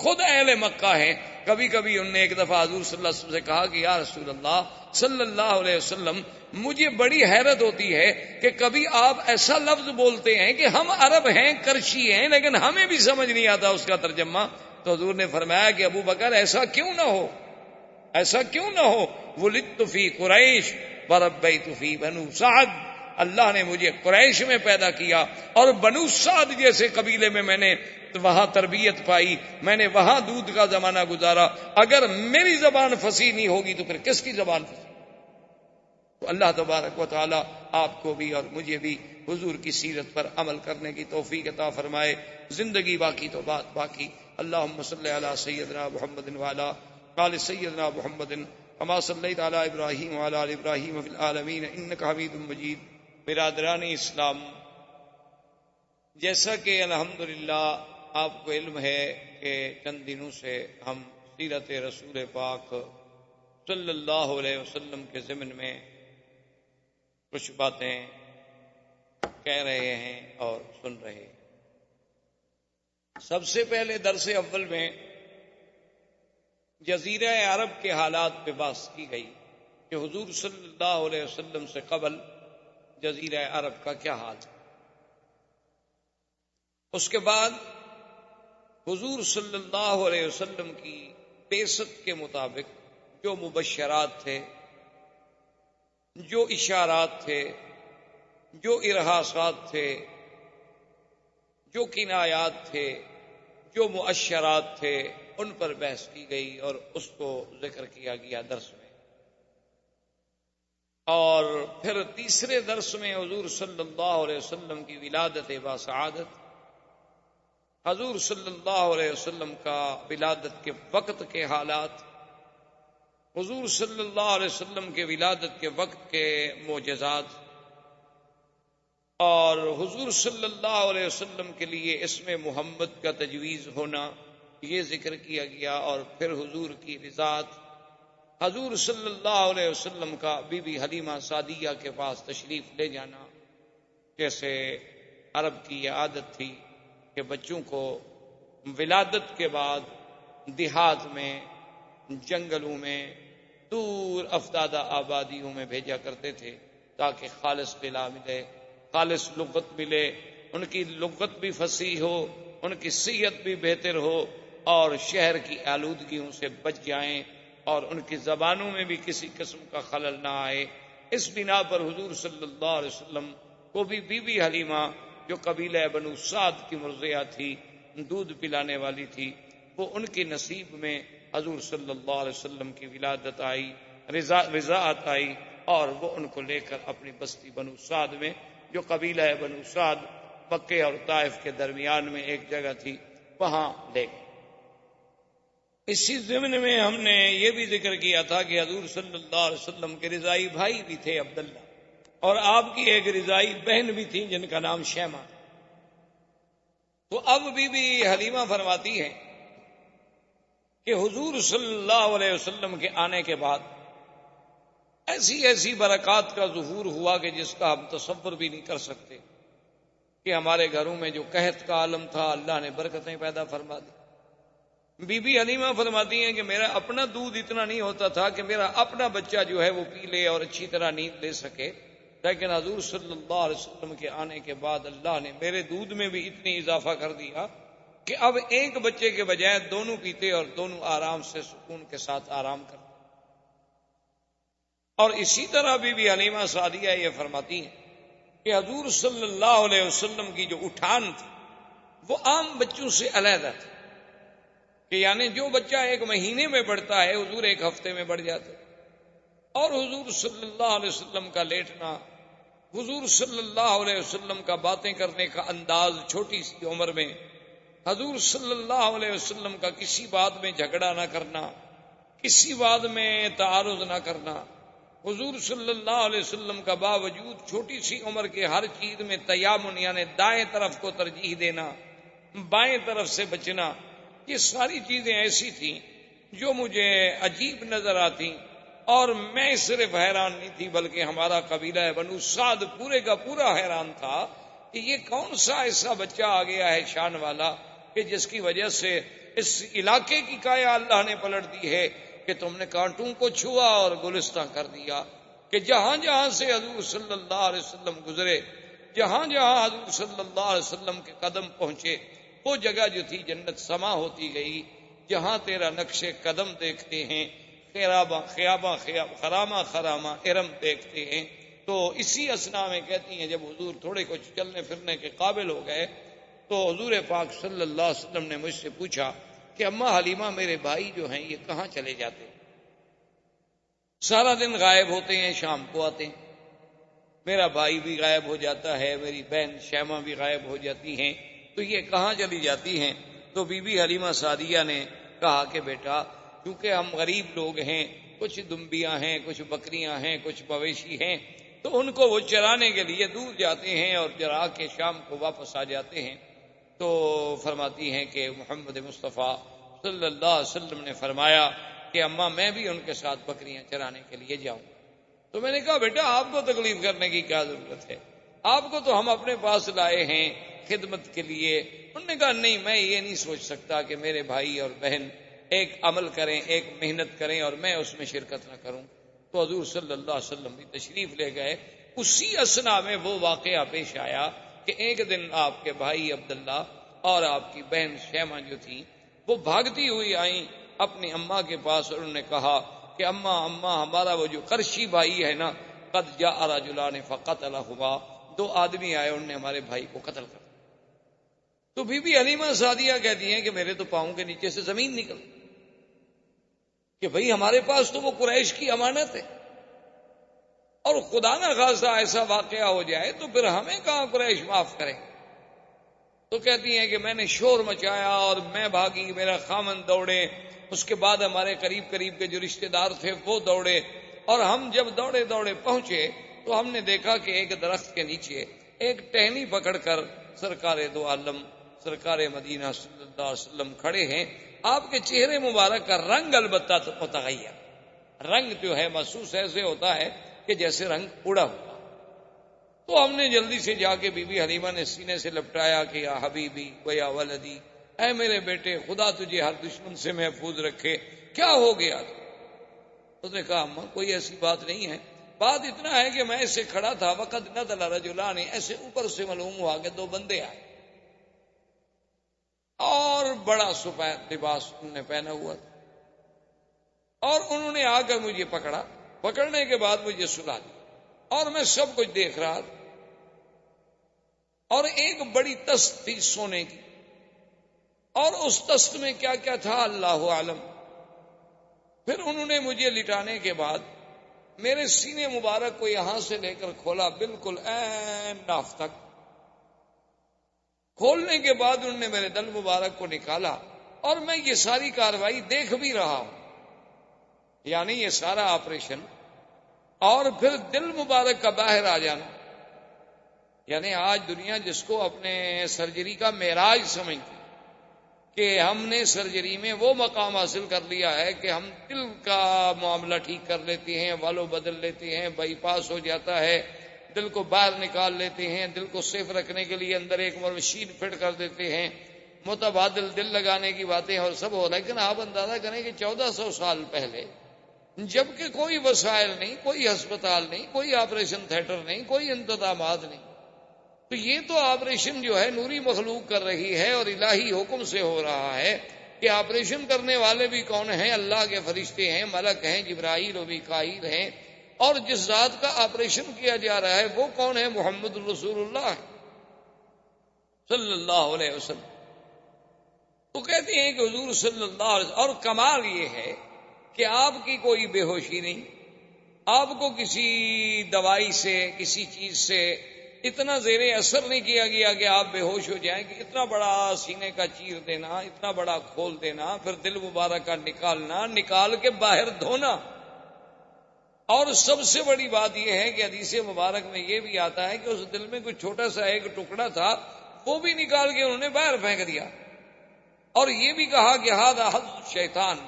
Speaker 1: خود اہل مکہ ہیں۔ کبھی کبھی انہوں نے ایک دفعہ حضور صلی اللہ علیہ وسلم سے کہا کہ یا رسول اللہ صلی اللہ علیہ وسلم، مجھے بڑی حیرت ہوتی ہے کہ کبھی آپ ایسا لفظ بولتے ہیں کہ ہم عرب ہیں، کرشی ہیں، لیکن ہمیں بھی سمجھ نہیں آتا اس کا ترجمہ۔ تو حضور نے فرمایا کہ ابو بکر ایسا کیوں نہ ہو، ایسا کیوں نہ ہو، ولدت فی قریش وربیت فی بنو سعد، اللہ نے مجھے قریش میں پیدا کیا اور بنو سعد جیسے قبیلے میں میں نے وہاں تربیت پائی، میں نے وہاں دودھ کا زمانہ گزارا۔ اگر میری زبان فصیح نہیں ہوگی تو پھر کس کی زبان فصیح؟ تو اللہ تبارک و تعالی آپ کو بھی اور مجھے بھی حضور کی سیرت پر عمل کرنے کی توفیق عطا فرمائے۔ زندگی باقی تو بات باقی۔ اللہم صلی علی سیدنا محمد وعلی آل سیدنا محمد کما صلیت علی ابراہیم وعلی آل ابراہیم فی العالمین انک حمید مجید۔ برادران اسلام، جیسا کہ الحمدللہ آپ کو علم ہے کہ چند دنوں سے ہم سیرت رسول پاک صلی اللہ علیہ وسلم کے ضمن میں کچھ باتیں کہہ رہے ہیں اور سن رہے ہیں۔ سب سے پہلے درس اول میں جزیرہ عرب کے حالات پہ بات کی گئی کہ حضور صلی اللہ علیہ وسلم سے قبل جزیرہ عرب کا کیا حال ہے۔ اس کے بعد حضور صلی اللہ علیہ وسلم کی بعثت کے مطابق جو مبشرات تھے، جو اشارات تھے، جو ارہاسات تھے، جو کنایات تھے، جو مؤشرات تھے، ان پر بحث کی گئی اور اس کو ذکر کیا گیا درس میں۔ اور پھر تیسرے درس میں حضور صلی اللہ علیہ وسلم کی ولادت باسعادت، حضور صلی اللہ علیہ وسلم کا ولادت کے وقت کے حالات، حضور صلی اللہ علیہ وسلم کے ولادت کے وقت کے معجزات، اور حضور صلی اللہ علیہ وسلم کے لیے اسم محمد کا تجویز ہونا، یہ ذکر کیا گیا۔ اور پھر حضور کی رضاعت، حضور صلی اللہ علیہ وسلم کا بی بی حلیمہ سعدیہ کے پاس تشریف لے جانا، جیسے عرب کی یہ عادت تھی کہ بچوں کو ولادت کے بعد دیہات میں، جنگلوں میں، دور افتادہ آبادیوں میں بھیجا کرتے تھے تاکہ خالص غذا ملے، خالص لغت ملے، ان کی لغت بھی فصیح ہو، ان کی صحت بھی بہتر ہو، اور شہر کی آلودگیوں سے بچ جائیں، اور ان کی زبانوں میں بھی کسی قسم کا خلل نہ آئے۔ اس بنا پر حضور صلی اللہ علیہ وسلم کو بھی بی بی حلیمہ جو قبیلہ بنو سعد کی مرضیہ تھی، دودھ پلانے والی تھی، وہ ان کے نصیب میں حضور صلی اللہ علیہ وسلم کی ولادت آئی، رضاعت آئی، اور وہ ان کو لے کر اپنی بستی بنو سعد میں، جو قبیلہ بنو سعد مکے اور طائف کے درمیان میں ایک جگہ تھی، وہاں لے گئے۔ اسی ضمن میں ہم نے یہ بھی ذکر کیا تھا کہ حضور صلی اللہ علیہ وسلم کے رضائی بھائی بھی تھے عبداللہ، اور آپ کی ایک رضائی بہن بھی تھی جن کا نام شیمہ۔ تو اب بی بی حلیمہ فرماتی ہے کہ حضور صلی اللہ علیہ وسلم کے آنے کے بعد ایسی ایسی برکات کا ظہور ہوا کہ جس کا ہم تصور بھی نہیں کر سکتے، کہ ہمارے گھروں میں جو قحط کا عالم تھا اللہ نے برکتیں پیدا فرما دی۔ بی بی حلیمہ فرماتی ہیں کہ میرا اپنا دودھ اتنا نہیں ہوتا تھا کہ میرا اپنا بچہ جو ہے وہ پی لے اور اچھی طرح نیند لے سکے، لیکن حضور صلی اللہ علیہ وسلم کے آنے کے بعد اللہ نے میرے دودھ میں بھی اتنی اضافہ کر دیا کہ اب ایک بچے کے بجائے دونوں پیتے اور دونوں آرام سے سکون کے ساتھ آرام کرتے۔ اور اسی طرح بی بی حلیمہ سعدیہ یہ فرماتی ہیں کہ حضور صلی اللہ علیہ وسلم کی جو اٹھان تھی، وہ عام بچوں سے علیحدہ تھے، کہ یعنی جو بچہ 1 مہینے میں بڑھتا ہے حضور 1 ہفتے میں بڑھ جاتے، اور حضور صلی اللہ علیہ وسلم کا لیٹنا، حضور صلی اللہ علیہ وسلم کا باتیں کرنے کا انداز چھوٹی سی عمر میں، حضور صلی اللہ علیہ وسلم کا کسی بات میں جھگڑا نہ کرنا، کسی بات میں تعارض نہ کرنا، حضور صلی اللہ علیہ وسلم کا باوجود چھوٹی سی عمر کے ہر چیز میں تیامن یعنی دائیں طرف کو ترجیح دینا، بائیں طرف سے بچنا، یہ ساری چیزیں ایسی تھیں جو مجھے عجیب نظر آتی، اور میں صرف حیران نہیں تھی بلکہ ہمارا قبیلہ بنو سعد پورے کا پورا حیران تھا کہ یہ کون سا ایسا بچہ آ گیا ہے شان والا کہ جس کی وجہ سے اس علاقے کی کایا اللہ نے پلٹ دی ہے، کہ تم نے کانٹوں کو چھوا اور گلستاں کر دیا، کہ جہاں جہاں سے حضور صلی اللہ علیہ وسلم گزرے، جہاں جہاں حضور صلی اللہ علیہ وسلم کے قدم پہنچے، وہ جگہ جو تھی جنت سما ہوتی گئی۔ جہاں تیرا نقش قدم دیکھتے ہیں، خیاباں خرامہ خرامہ ارم دیکھتے ہیں۔ تو اسی اسنا میں کہتی ہیں جب حضور تھوڑے کچھ چلنے پھرنے کے قابل ہو گئے تو حضور پاک صلی اللہ علیہ وسلم نے مجھ سے پوچھا کہ اماں حلیمہ میرے بھائی جو ہیں یہ کہاں چلے جاتے ہیں؟ سارا دن غائب ہوتے ہیں، شام کو آتے ہیں، میرا بھائی بھی غائب ہو جاتا ہے، میری بہن شیمہ بھی غائب ہو جاتی ہیں، تو یہ کہاں چلی جاتی ہیں؟ تو بی بی حلیمہ سعدیہ نے کہا کہ بیٹا کیونکہ ہم غریب لوگ ہیں، کچھ دمبیاں ہیں، کچھ بکریاں ہیں، کچھ مویشی ہیں، تو ان کو وہ چرانے کے لیے دور جاتے ہیں اور چرا کے شام کو واپس آ جاتے ہیں۔ تو فرماتی ہیں کہ محمد مصطفیٰ صلی اللہ علیہ وسلم نے فرمایا کہ اماں میں بھی ان کے ساتھ بکریاں چرانے کے لیے جاؤں۔ تو میں نے کہا بیٹا آپ کو تکلیف کرنے کی کیا ضرورت ہے، آپ کو تو ہم اپنے پاس لائے ہیں خدمت کے لیے۔ انہوں نے کہا نہیں، میں یہ نہیں سوچ سکتا کہ میرے بھائی اور بہن ایک عمل کریں، ایک محنت کریں اور میں اس میں شرکت نہ کروں۔ تو حضور صلی اللہ علیہ وسلم بھی تشریف لے گئے۔ اسی اسنا میں وہ واقعہ پیش آیا کہ ایک دن آپ کے بھائی عبداللہ اور آپ کی بہن شیمہ جو تھی وہ بھاگتی ہوئی آئیں اپنی اماں کے پاس، اور انہوں نے کہا کہ اماں ہمارا وہ جو قرشی بھائی ہے نا، قد جاء رجلان فقتلہما، 2 آدمی آئے انہوں نے ہمارے بھائی کو قتل کر دیا۔ تو بی بی حلیمہ سعدیہ کہتی ہیں کہ میرے تو پاؤں کے نیچے سے زمین نکل کہ بھئی ہمارے پاس تو وہ قریش کی امانت ہے، اور خدا نہ خواستہ ایسا واقعہ ہو جائے تو پھر ہمیں کہاں قریش معاف کریں۔ تو کہتی ہیں کہ میں نے شور مچایا اور میں بھاگی، میرا خامن دوڑے، اس کے بعد ہمارے قریب کے جو رشتہ دار تھے وہ دوڑے، اور ہم جب دوڑے پہنچے تو ہم نے دیکھا کہ ایک درخت کے نیچے ایک ٹہنی پکڑ کر سرکار دو عالم سرکار مدینہ صلی اللہ علیہ وسلم کھڑے ہیں۔ آپ کے چہرے مبارک کا رنگ البتہ متغیر، رنگ جو ہے محسوس ایسے ہوتا ہے کہ جیسے رنگ اڑا ہوا۔ تو ہم نے جلدی سے جا کے بی بی حلیمہ نے سینے سے لپٹایا کہ یا حبیبی و یا ولدی، اے میرے بیٹے خدا تجھے ہر دشمن سے محفوظ رکھے، کیا ہو گیا؟ اس نے کہا اماں کوئی ایسی بات نہیں ہے، بات اتنا ہے کہ میں ایسے کھڑا تھا، وقت نزل رجلان، ایسے اوپر سے معلوم ہوا کہ 2 بندے آئے اور بڑا سفید لباس انہوں نے پہنا ہوا تھا، اور انہوں نے آ کر مجھے پکڑا، پکڑنے کے بعد مجھے سلا دیا، اور میں سب کچھ دیکھ رہا تھا، اور ایک بڑی تست تھی سونے کی، اور اس تست میں کیا کیا تھا اللہ عالم۔ پھر انہوں نے مجھے لٹانے کے بعد میرے سینے مبارک کو یہاں سے لے کر کھولا بالکل عین ناف تک، کھولنے کے بعد انہوں نے میرے دل مبارک کو نکالا، اور میں یہ ساری کاروائی دیکھ بھی رہا ہوں، یعنی یہ سارا آپریشن، اور پھر دل مبارک کا باہر آ جانا، یعنی آج دنیا جس کو اپنے سرجری کا معراج سمجھتی کہ ہم نے سرجری میں وہ مقام حاصل کر لیا ہے کہ ہم دل کا معاملہ ٹھیک کر لیتے ہیں، والو بدل لیتے ہیں، بائی پاس ہو جاتا ہے، دل کو باہر نکال لیتے ہیں، دل کو سیف رکھنے کے لیے اندر ایک مشین فٹ کر دیتے ہیں، متبادل دل لگانے کی باتیں اور سب ہو، لیکن آپ اندازہ کریں کہ 1400 سال پہلے جبکہ کوئی وسائل نہیں، کوئی ہسپتال نہیں، کوئی آپریشن تھیٹر نہیں، کوئی انتظامات نہیں، تو یہ تو آپریشن جو ہے نوری مخلوق کر رہی ہے اور الہی حکم سے ہو رہا ہے کہ آپریشن کرنے والے بھی کون ہیں؟ اللہ کے فرشتے ہیں، ملک ہیں، جبرائیل و میکائیل ہیں، اور جس ذات کا آپریشن کیا جا رہا ہے وہ کون ہے؟ محمد رسول اللہ صلی اللہ علیہ وسلم۔ تو کہتے ہیں کہ حضور صلی اللہ علیہ وسلم، اور کمال یہ ہے کہ آپ کی کوئی بے ہوشی نہیں، آپ کو کسی دوائی سے کسی چیز سے اتنا زیر اثر نہیں کیا گیا کہ آپ بے ہوش ہو جائیں، کہ اتنا بڑا سینے کا چیر دینا، اتنا بڑا کھول دینا، پھر دل مبارک کا نکالنا، نکال کے باہر دھونا۔ اور سب سے بڑی بات یہ ہے کہ حدیث مبارک میں یہ بھی آتا ہے کہ اس دل میں کوئی چھوٹا سا ایک ٹکڑا تھا، وہ بھی نکال کے انہوں نے باہر پھینک دیا، اور یہ بھی کہا کہ ھذا حظ شیطان،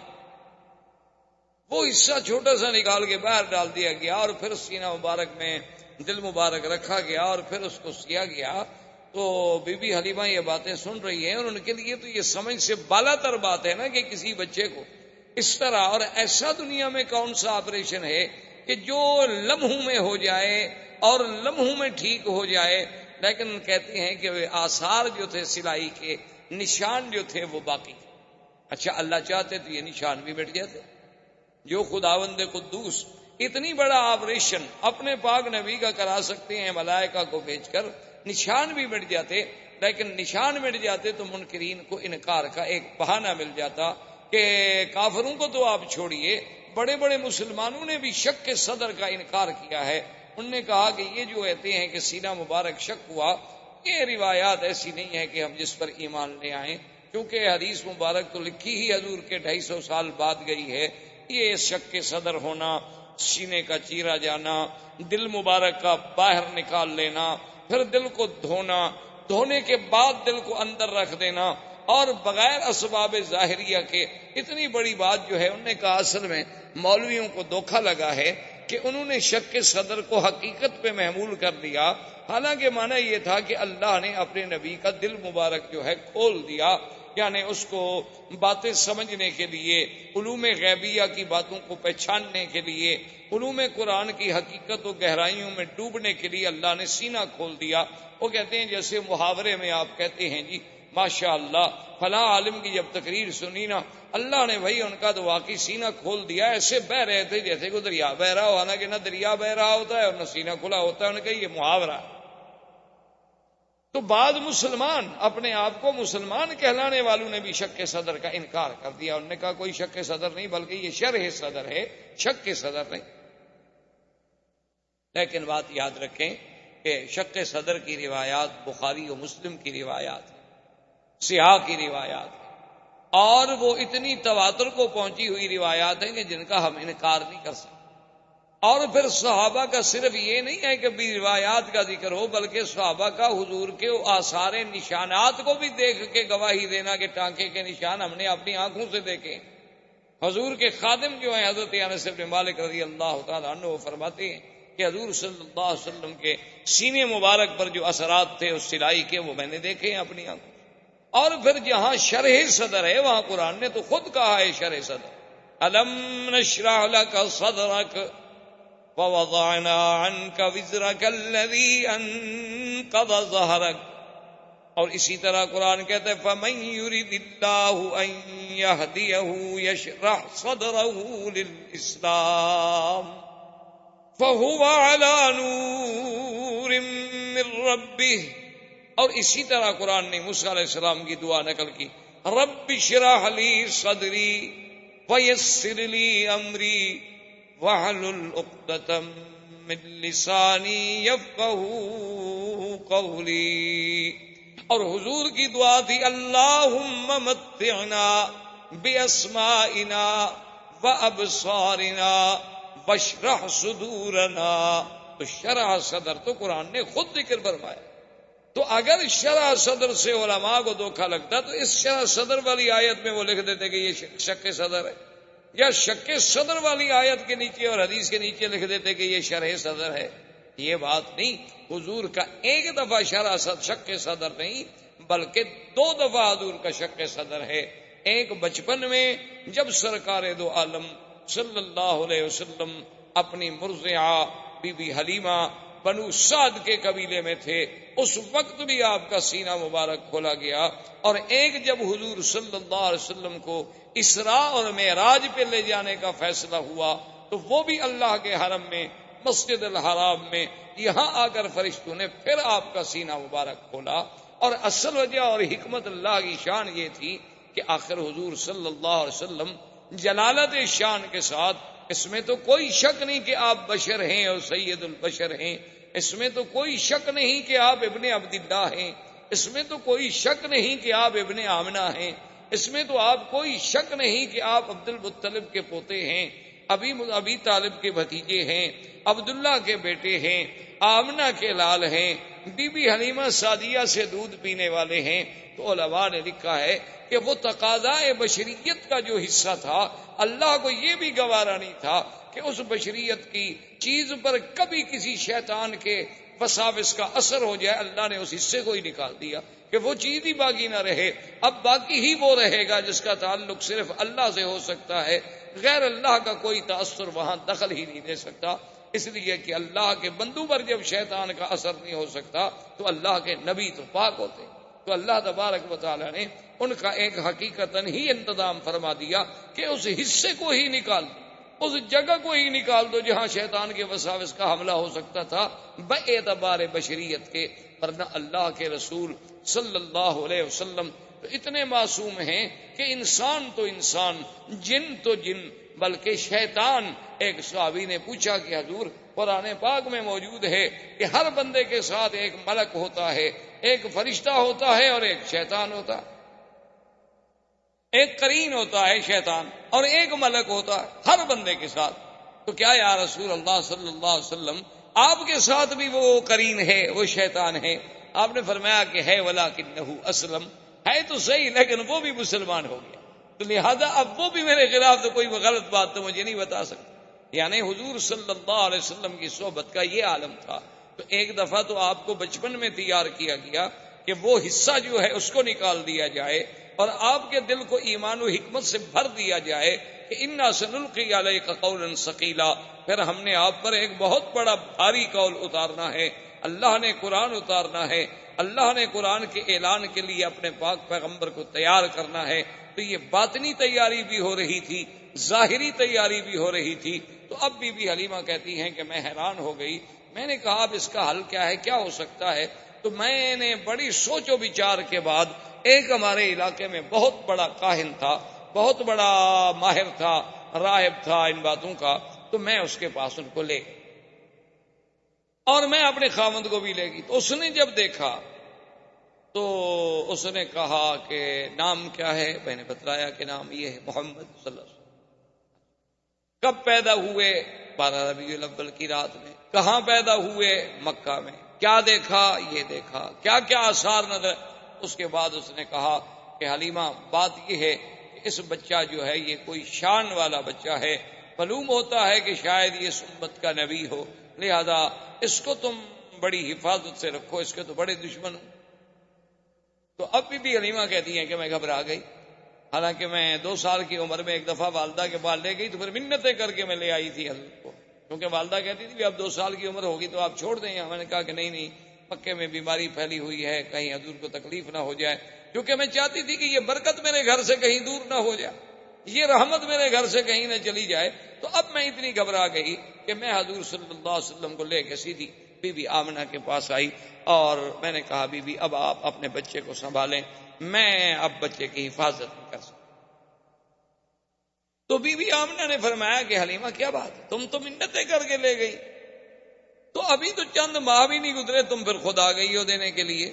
Speaker 1: وہ حصہ چھوٹا سا نکال کے باہر ڈال دیا گیا، اور پھر سینہ مبارک میں دل مبارک رکھا گیا اور پھر اس کو سیا گیا۔ تو بی بی حلیمہ یہ باتیں سن رہی ہیں، اور ان کے لیے تو یہ سمجھ سے بالا تر بات ہے نا کہ کسی بچے کو اس طرح، اور ایسا دنیا میں کون سا آپریشن ہے کہ جو لمحوں میں ہو جائے اور لمحوں میں ٹھیک ہو جائے، لیکن کہتے ہیں کہ وہ آثار جو تھے سلائی کے، نشان جو تھے وہ باقی تھے۔ اچھا اللہ چاہتے تو یہ نشان بھی مٹ جاتے۔ جو خداوند قدوس اتنی بڑا آپریشن اپنے پاک نبی کا کرا سکتے ہیں ملائکہ کو بھیج کر، نشان بھی مٹ جاتے، لیکن نشان مٹ جاتے تو منکرین کو انکار کا ایک بہانہ مل جاتا کہ کافروں کو تو آپ چھوڑیے، بڑے بڑے مسلمانوں نے بھی شک کے صدر کا انکار کیا ہے۔ انہوں نے کہا کہ یہ جو کہتے ہیں کہ سینہ مبارک شک ہوا، یہ روایات ایسی نہیں ہے کہ ہم جس پر ایمان لے آئیں، کیونکہ حدیث مبارک تو لکھی ہی حضور کے 250 سال بعد گئی ہے۔ یہ شک کے صدر ہونا، سینے کا چیرا جانا، دل مبارک کا باہر نکال لینا، پھر دل کو دھونا، دھونے کے بعد دل کو اندر رکھ دینا، اور بغیر اسباب ظاہریہ کے، اتنی بڑی بات جو ہے۔ انہوں نے کہا اصل میں مولویوں کو دھوکہ لگا ہے کہ انہوں نے شک کے صدر کو حقیقت پہ محمول کر دیا، حالانکہ معنی یہ تھا کہ اللہ نے اپنے نبی کا دل مبارک جو ہے کھول دیا، یعنی اس کو باتیں سمجھنے کے لیے، علوم غیبیہ کی باتوں کو پہچاننے کے لیے، علوم قرآن کی حقیقت و گہرائیوں میں ڈوبنے کے لیے اللہ نے سینہ کھول دیا۔ وہ کہتے ہیں جیسے محاورے میں آپ کہتے ہیں جی ماشاء اللہ فلاں عالم کی جب تقریر سنی نا، اللہ نے بھائی ان کا تو واقعی سینہ کھول دیا، ایسے بہ رہے تھے جیسے کوئی دریا بہ رہا ہو، حالانکہ نہ دریا بہ رہا ہوتا ہے اور نہ سینہ کھلا ہوتا ہے۔ انہوں نے کہا یہ محاورہ۔ تو بعض مسلمان اپنے آپ کو مسلمان کہلانے والوں نے بھی شک کے صدر کا انکار کر دیا۔ انہوں نے کہا کوئی شک کے صدر نہیں، بلکہ یہ شرح صدر ہے، شک کے صدر نہیں۔ لیکن بات یاد رکھیں کہ شک کے صدر کی روایات بخاری و مسلم کی روایات ہیں، سیاح کی روایات ہیں، اور وہ اتنی تواتر کو پہنچی ہوئی روایات ہیں کہ جن کا ہم انکار نہیں کر سکتے۔ اور پھر صحابہ کا صرف یہ نہیں ہے کہ بھی روایات کا ذکر ہو، بلکہ صحابہ کا حضور کے آثار نشانات کو بھی دیکھ کے گواہی دینا کہ ٹانکے کے نشان ہم نے اپنی آنکھوں سے دیکھے۔ حضور کے خادم جو ہیں حضرت انس بن مالک رضی اللہ تعالیٰ عنہ، وہ فرماتے ہیں کہ حضور صلی اللہ علیہ وسلم کے سینے مبارک پر جو اثرات تھے اس سلائی کے، وہ میں نے دیکھے ہیں اپنی آنکھوں۔ اور پھر جہاں شرح صدر ہے وہاں قرآن نے تو خود کہا ہے شرح صدر، الم نشرح لک صدرک ووضعنا عنك وزرك الذي انقض ظهرك۔ اور اسی طرح قرآن کہتا ہے فمن يرد الله ان يهديه يشرح صدره للاسلام فهو على نور من ربه۔ اور اسی طرح قرآن نے موسیٰ علیہ السلام کی دعا نقل کی، رب اشرح لي صدری ويسر لي امری وَاحْلُلْ عُقْدَةً مِّن لِّسَانِي يَفْقَهُوا قَوْلِي۔ اور حضور کی دعا تھی اللہم متعنا بِأَسْمَائِنَا وَأَبْصَارِنَا وَاشْرَحْ صُدُورَنَا۔ تو شرح صدر تو قرآن نے خود ذکر فرمایا۔ تو اگر شرح صدر سے علماء کو دھوکہ لگتا تو اس شرح صدر والی آیت میں وہ لکھ دیتے کہ یہ شک صدر ہے، یا شک صدر والی آیت کے نیچے اور حدیث کے نیچے لکھ دیتے کہ یہ شرح صدر ہے۔ یہ بات نہیں، حضور کا ایک دفعہ شک صدر نہیں بلکہ 2 دفعہ حضور کا شک صدر ہے۔ ایک بچپن میں جب سرکار دو عالم صلی اللہ علیہ وسلم اپنی مرضعہ بی بی حلیمہ بنو سعد کے قبیلے میں تھے، اس وقت بھی آپ کا سینہ مبارک کھولا گیا۔ اور ایک جب حضور صلی اللہ علیہ وسلم کو اسراء اور معراج پہ لے جانے کا فیصلہ ہوا تو وہ بھی اللہ کے حرم میں مسجد الحرام میں یہاں آ کر فرشتوں نے پھر آپ کا سینہ مبارک کھولا۔ اور اصل وجہ اور حکمت اللہ کی شان یہ تھی کہ آخر حضور صلی اللہ علیہ وسلم جلالت شان کے ساتھ، اس میں تو کوئی شک نہیں کہ آپ بشر ہیں اور سید البشر ہیں، اس میں تو کوئی شک نہیں کہ آپ ابن عبداللہ ہیں، اس میں تو کوئی شک نہیں کہ آپ ابن آمنہ ہیں، اس میں تو آپ کوئی شک نہیں کہ آپ عبد المطلب کے پوتے ہیں، ابی طالب کے بھتیجے ہیں، عبداللہ کے بیٹے ہیں، آمنہ کے لال ہیں، بی بی حلیمہ سعدیہ سے دودھ پینے والے ہیں۔ تو علماء نے لکھا ہے کہ وہ تقاضائے بشریت کا جو حصہ تھا، اللہ کو یہ بھی گوارا نہیں تھا کہ اس بشریت کی چیز پر کبھی کسی شیطان کے وساوس کا اثر ہو جائے۔ اللہ نے اس حصے کو ہی نکال دیا کہ وہ چیز ہی باقی نہ رہے، اب باقی ہی وہ رہے گا جس کا تعلق صرف اللہ سے ہو سکتا ہے، غیر اللہ کا کوئی تاثر وہاں دخل ہی نہیں دے سکتا، اس لیے کہ اللہ کے بندوں پر جب شیطان کا اثر نہیں ہو سکتا تو اللہ کے نبی تو پاک ہوتے۔ تو اللہ تبارک و تعالی نے ان کا ایک حقیقتاً ہی انتظام فرما دیا کہ اس حصے کو ہی نکال دو، اس جگہ کو ہی نکال دو جہاں شیطان کے وساوس کا حملہ ہو سکتا تھا باعتبار بشریت کے۔ ورنہ اللہ کے رسول صلی اللہ علیہ وسلم تو اتنے معصوم ہیں کہ انسان تو انسان، جن تو جن، بلکہ شیطان۔ ایک صحابی نے پوچھا کہ حضور قرآن پاک میں موجود ہے کہ ہر بندے کے ساتھ ایک ملک ہوتا ہے، ایک فرشتہ ہوتا ہے اور ایک شیطان ہوتا ہے، ایک قرین ہوتا ہے شیطان اور ایک ملک ہوتا ہے ہر بندے کے ساتھ۔ تو کیا یا رسول اللہ صلی اللہ علیہ وسلم آپ کے ساتھ بھی وہ قرین ہے، وہ شیطان ہے؟ آپ نے فرمایا کہ ہے ولکنہ اسلم، ہے تو صحیح لیکن وہ بھی مسلمان ہو گیا، تو لہذا اب وہ بھی میرے خلاف تو کوئی غلط بات تو مجھے نہیں بتا سکتا۔ یعنی حضور صلی اللہ علیہ وسلم کی صحبت کا یہ عالم تھا۔ تو ایک دفعہ تو آپ کو بچپن میں تیار کیا گیا کہ وہ حصہ جو ہے اس کو نکال دیا جائے اور آپ کے دل کو ایمان و حکمت سے بھر دیا جائے کہ انا سنلقی علیک قولا ثقیلا، پھر ہم نے آپ پر ایک بہت بڑا بھاری قول اتارنا ہے، اللہ نے قرآن اتارنا ہے، اللہ نے قرآن کے اعلان کے لیے اپنے پاک پیغمبر کو تیار کرنا ہے۔ تو یہ باطنی تیاری بھی ہو رہی تھی، ظاہری تیاری بھی ہو رہی تھی۔ تو اب بی بی حلیمہ کہتی ہیں کہ میں حیران ہو گئی، میں نے کہا اب اس کا حل کیا ہے، کیا ہو سکتا ہے؟ تو میں نے بڑی سوچ و بچار کے بعد، ایک ہمارے علاقے میں بہت بڑا کاہن تھا، بہت بڑا ماہر تھا، راہب تھا ان باتوں کا، تو میں اس کے پاس ان کو لے گئی اور میں اپنے خاوند کو بھی لے گئی۔ تو اس نے جب دیکھا تو اس نے کہا کہ نام کیا ہے؟ میں نے بتلایا کہ نام یہ ہے محمد صلی اللہ علیہ وسلم۔ کب پیدا ہوئے؟ 12 ربیع الاول کی رات میں۔ کہاں پیدا ہوئے؟ مکہ میں۔ کیا دیکھا؟ یہ دیکھا۔ کیا کیا آثار نظر؟ اس کے بعد اس نے کہا کہ حلیمہ بات یہ ہے کہ اس بچہ جو ہے یہ کوئی شان والا بچہ ہے، معلوم ہوتا ہے کہ شاید یہ امت کا نبی ہو، لہذا اس کو تم بڑی حفاظت سے رکھو، اس کے تو بڑے دشمن ہوں۔ تو اب بھی حلیمہ کہتی ہیں کہ میں گھبرا گئی، حالانکہ میں 2 سال کی عمر میں ایک دفعہ والدہ کے پاس لے گئی تو پھر منتیں کر کے میں لے آئی تھی حضرت کو، کیونکہ والدہ کہتی تھی کہ اب 2 سال کی عمر ہوگی تو آپ چھوڑ دیں۔ میں نے کہا کہ نہیں نہیں، مکے میں بیماری پھیلی ہوئی ہے، کہیں حضور کو تکلیف نہ ہو جائے، کیونکہ میں چاہتی تھی کہ یہ برکت میرے گھر سے کہیں دور نہ ہو جائے، یہ رحمت میرے گھر سے کہیں نہ چلی جائے۔ تو اب میں اتنی گھبرا گئی کہ میں حضور صلی اللہ علیہ وسلم کو لے کے سیدھی بی بی آمنہ کے پاس آئی اور میں نے کہا بی بی اب آپ اپنے بچے کو سنبھالیں، میں اب بچے کی حفاظت نہیں کر سکتا۔ تو بی بی آمنہ نے فرمایا کہ حلیمہ کیا بات ہے، تم تو منتیں کر کے لے گئی، تو ابھی تو چند ماہ بھی نہیں گزرے تم پھر خود آ گئی ہو دینے کے لیے،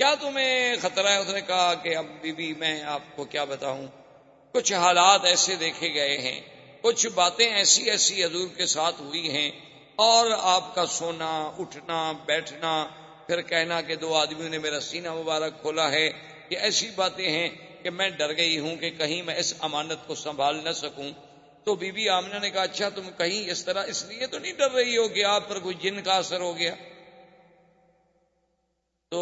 Speaker 1: کیا تمہیں خطرہ ہے؟ اس نے کہا کہ اب بی بی میں آپ کو کیا بتاؤں، کچھ حالات ایسے دیکھے گئے ہیں، کچھ باتیں ایسی ایسی حضور کے ساتھ ہوئی ہیں، اور آپ کا سونا اٹھنا بیٹھنا، پھر کہنا کہ 2 آدمیوں نے میرا سینہ مبارک کھولا ہے، یہ ایسی باتیں ہیں کہ میں ڈر گئی ہوں کہ کہیں میں اس امانت کو سنبھال نہ سکوں۔ تو بی بی آمنہ نے کہا اچھا تم کہیں اس طرح اس لیے تو نہیں ڈر رہی ہو کہ آپ پر کوئی جن کا اثر ہو گیا؟ تو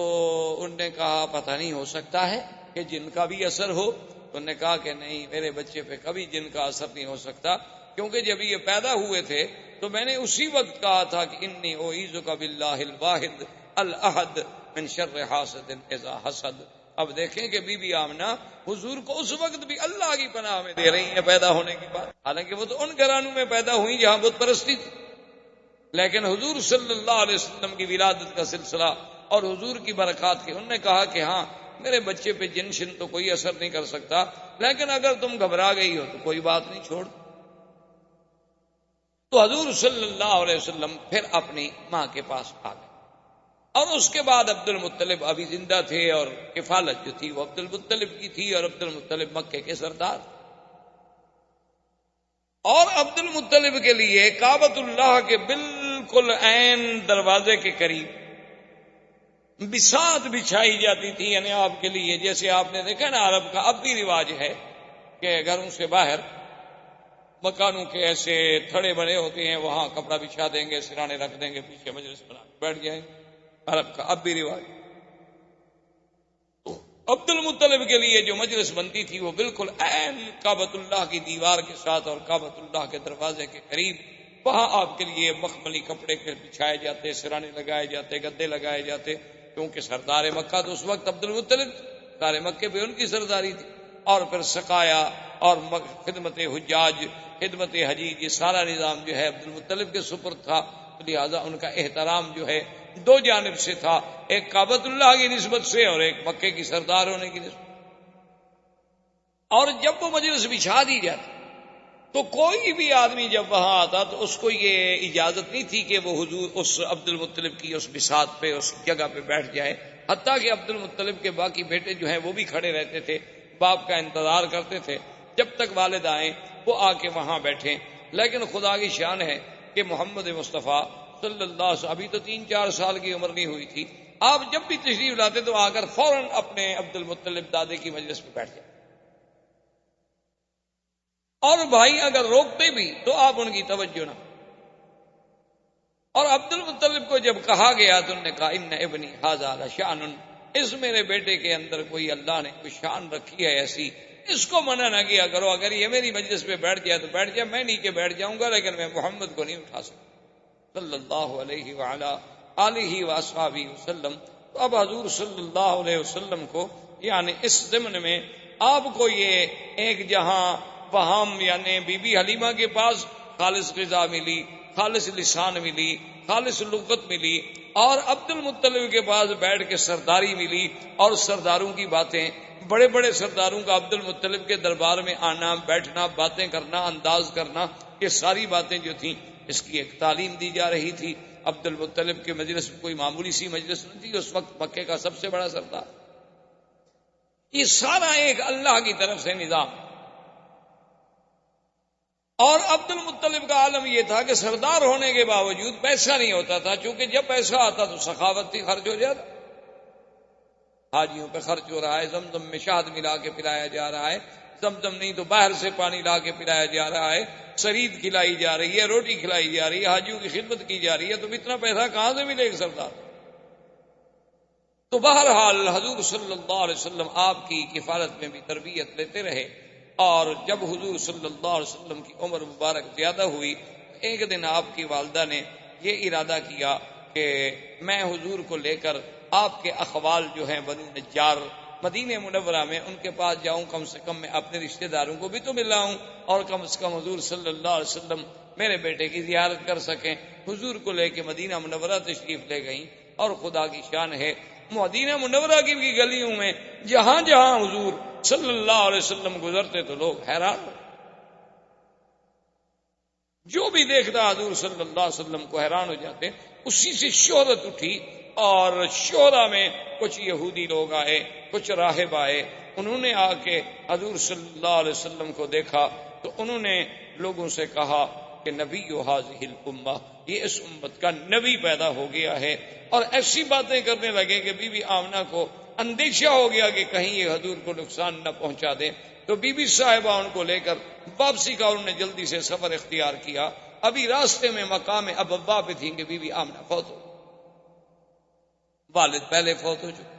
Speaker 1: انہوں نے کہا پتہ نہیں، ہو سکتا ہے کہ جن کا بھی اثر ہو۔ تو انہوں نے کہا کہ نہیں، میرے بچے پہ کبھی جن کا اثر نہیں ہو سکتا، کیونکہ جب یہ پیدا ہوئے تھے تو میں نے اسی وقت کہا تھا کہ انی اعیذک باللہ الواحد الاحد من شر حاسد اذا حسد۔ اب دیکھیں کہ بی بی آمنہ حضور کو اس وقت بھی اللہ کی پناہ میں دے رہی ہیں پیدا ہونے کے بعد، حالانکہ وہ تو ان گھرانوں میں پیدا ہوئی جہاں بت پرستی تھی، لیکن حضور صلی اللہ علیہ وسلم کی ولادت کا سلسلہ اور حضور کی برکات کے، انہوں نے کہا کہ ہاں میرے بچے پہ جن شن تو کوئی اثر نہیں کر سکتا، لیکن اگر تم گھبرا گئی ہو تو کوئی بات نہیں، چھوڑ۔ تو حضور صلی اللہ علیہ وسلم پھر اپنی ماں کے پاس آ گئے، اور اس کے بعد عبد المطلب ابھی زندہ تھے، اور کفالت جو تھی وہ عبد المطلب کی تھی، اور عبد المطلب مکے کے سردار، اور عبد المطلب کے لیے کعبۃ اللہ کے بالکل عین دروازے کے قریب بساط بچھائی جاتی تھی، یعنی آپ کے لیے جیسے آپ نے دیکھا نا عرب کا اب بھی رواج ہے کہ گھروں سے باہر مکانوں کے ایسے تھڑے بنے ہوتے ہیں، وہاں کپڑا بچھا دیں گے، سرانے رکھ دیں گے، پیچھے مجلس بنا کے بیٹھ جائیں گے، عرب کا اب بھی رواج۔ تو عبد المطلب کے لیے جو مجلس بنتی تھی وہ بالکل عین کعبۃ اللہ کی دیوار کے ساتھ اور کعبۃ اللہ کے دروازے کے قریب، وہاں آپ کے لیے مخملی کپڑے کے بچھائے جاتے، سرانے لگائے جاتے، گدے لگائے جاتے، کیونکہ سردار مکہ تو اس وقت عبد المطلب، سارے مکے پہ ان کی سرداری تھی، اور پھر سقایا اور خدمت حجاج، خدمت حجیج، یہ سارا نظام جو ہے عبد المطلب کے سپرد تھا، لہذا ان کا احترام جو ہے دو جانب سے تھا، ایک کعبۃ اللہ کی نسبت سے اور ایک مکے کی سردار ہونے کی نسبت۔ اور جب وہ مجلس بچھا دی جاتی تو کوئی بھی آدمی جب وہاں آتا تو اس کو یہ اجازت نہیں تھی کہ وہ حضور اس عبد المطلب کی اس بساط پہ، اس جگہ پہ بیٹھ جائے، حتیٰ کہ عبد المطلب کے باقی بیٹے جو ہیں وہ بھی کھڑے رہتے تھے، باپ کا انتظار کرتے تھے جب تک والد آئیں وہ آ کے وہاں بیٹھیں۔ لیکن خدا کی شان ہے کہ محمد مصطفیٰ صلی اللہ علیہ وسلم ابھی تو 3-4 سال کی عمر نہیں ہوئی تھی، آپ جب بھی تشریف لاتے تو آ کر فوراً اپنے عبد المطلب دادے کی مجلس پہ بیٹھ جاتے، اور بھائی اگر روکتے بھی تو آپ ان کی توجہ نہ۔ اور عبد المطلب کو جب کہا گیا تو انہوں نے کہا ان ابنی ھذا لشأن، اس میرے بیٹے کے اندر کوئی اللہ نے کوئی شان رکھی ہے ایسی، اس کو منع نہ کیا کرو، اگر یہ میری مجلس پہ بیٹھ جائے تو بیٹھ جائے، میں نیچے بیٹھ جاؤں گا لیکن میں محمد کو نہیں اٹھا سکتا صلی اللہ علیہ وعلا آلہ واصحابہ وسلم۔ تو اب حضور صلی اللہ علیہ وسلم کو یعنی اس ضمن میں آپ کو یہ ایک جہاں وہاں یعنی بی بی حلیمہ کے پاس خالص غذا ملی، خالص لسان ملی، خالص لغت ملی، اور عبد المطلب کے پاس بیٹھ کے سرداری ملی، اور سرداروں کی باتیں، بڑے بڑے سرداروں کا عبد المطلب کے دربار میں آنا، بیٹھنا، باتیں کرنا، انداز کرنا، یہ ساری باتیں جو تھیں اس کی ایک تعلیم دی جا رہی تھی۔ عبد المطلب کے مجلس کوئی معمولی سی مجلس نہیں تھی، اس وقت مکے کا سب سے بڑا سردار، یہ سارا ایک اللہ کی طرف سے نظام۔ اور عبد المطلب کا عالم یہ تھا کہ سردار ہونے کے باوجود پیسہ نہیں ہوتا تھا، چونکہ جب پیسہ آتا تو سخاوت تھی، خرچ ہو جاتا، حاجیوں پہ خرچ ہو رہا ہے، زمزم میں شہد ملا کے پلایا جا رہا ہے، زمزم نہیں تو باہر سے پانی لا کے پلایا جا رہا ہے، سرید کھلائی جا رہی ہے، روٹی کھلائی جا رہی ہے، حاجیوں کی خدمت کی جا رہی ہے، تو اتنا پیسہ کہاں سے ملے ایک سردار؟ تو بہرحال حضور صلی اللہ علیہ وسلم آپ کی کفالت میں بھی تربیت لیتے رہے، اور جب حضور صلی اللہ علیہ وسلم کی عمر مبارک زیادہ ہوئی، ایک دن آپ کی والدہ نے یہ ارادہ کیا کہ میں حضور کو لے کر آپ کے اخوال جو ہیں بنو نجار مدینہ منورہ میں ان کے پاس جاؤں، کم سے کم میں اپنے رشتہ داروں کو بھی تو ملا ہوں، اور کم سے کم حضور صلی اللہ علیہ وسلم میرے بیٹے کی زیارت کر سکیں۔ حضور کو لے کے مدینہ منورہ تشریف لے گئیں، اور خدا کی شان ہے مدینہ منورہ کی بھی گلیوں میں جہاں جہاں حضور صلی اللہ علیہ وسلم گزرتے تو لوگ حیران ہوتے، جو بھی دیکھتا حضور صلی اللہ علیہ وسلم کو حیران ہو جاتے۔ اسی سے شہرت اٹھی، اور شہرا میں کچھ یہودی لوگ آئے، کچھ راہب آئے، انہوں نے آ کے حضور صلی اللہ علیہ وسلم کو دیکھا تو انہوں نے لوگوں سے کہا کہ نبی ھذہ الامہ، یہ اس امت کا نبی پیدا ہو گیا ہے، اور ایسی باتیں کرنے لگے کہ بی بی آمنہ کو اندیشہ ہو گیا کہ کہیں یہ حضور کو نقصان نہ پہنچا دیں، تو بی بی صاحبہ ان کو لے کر واپسی کا انہوں نے جلدی سے سفر اختیار کیا۔ ابھی راستے میں مقام ابوا پہ تھیں کہ بی بی آمنہ فوت ہو، والد پہلے فوت ہو چکے۔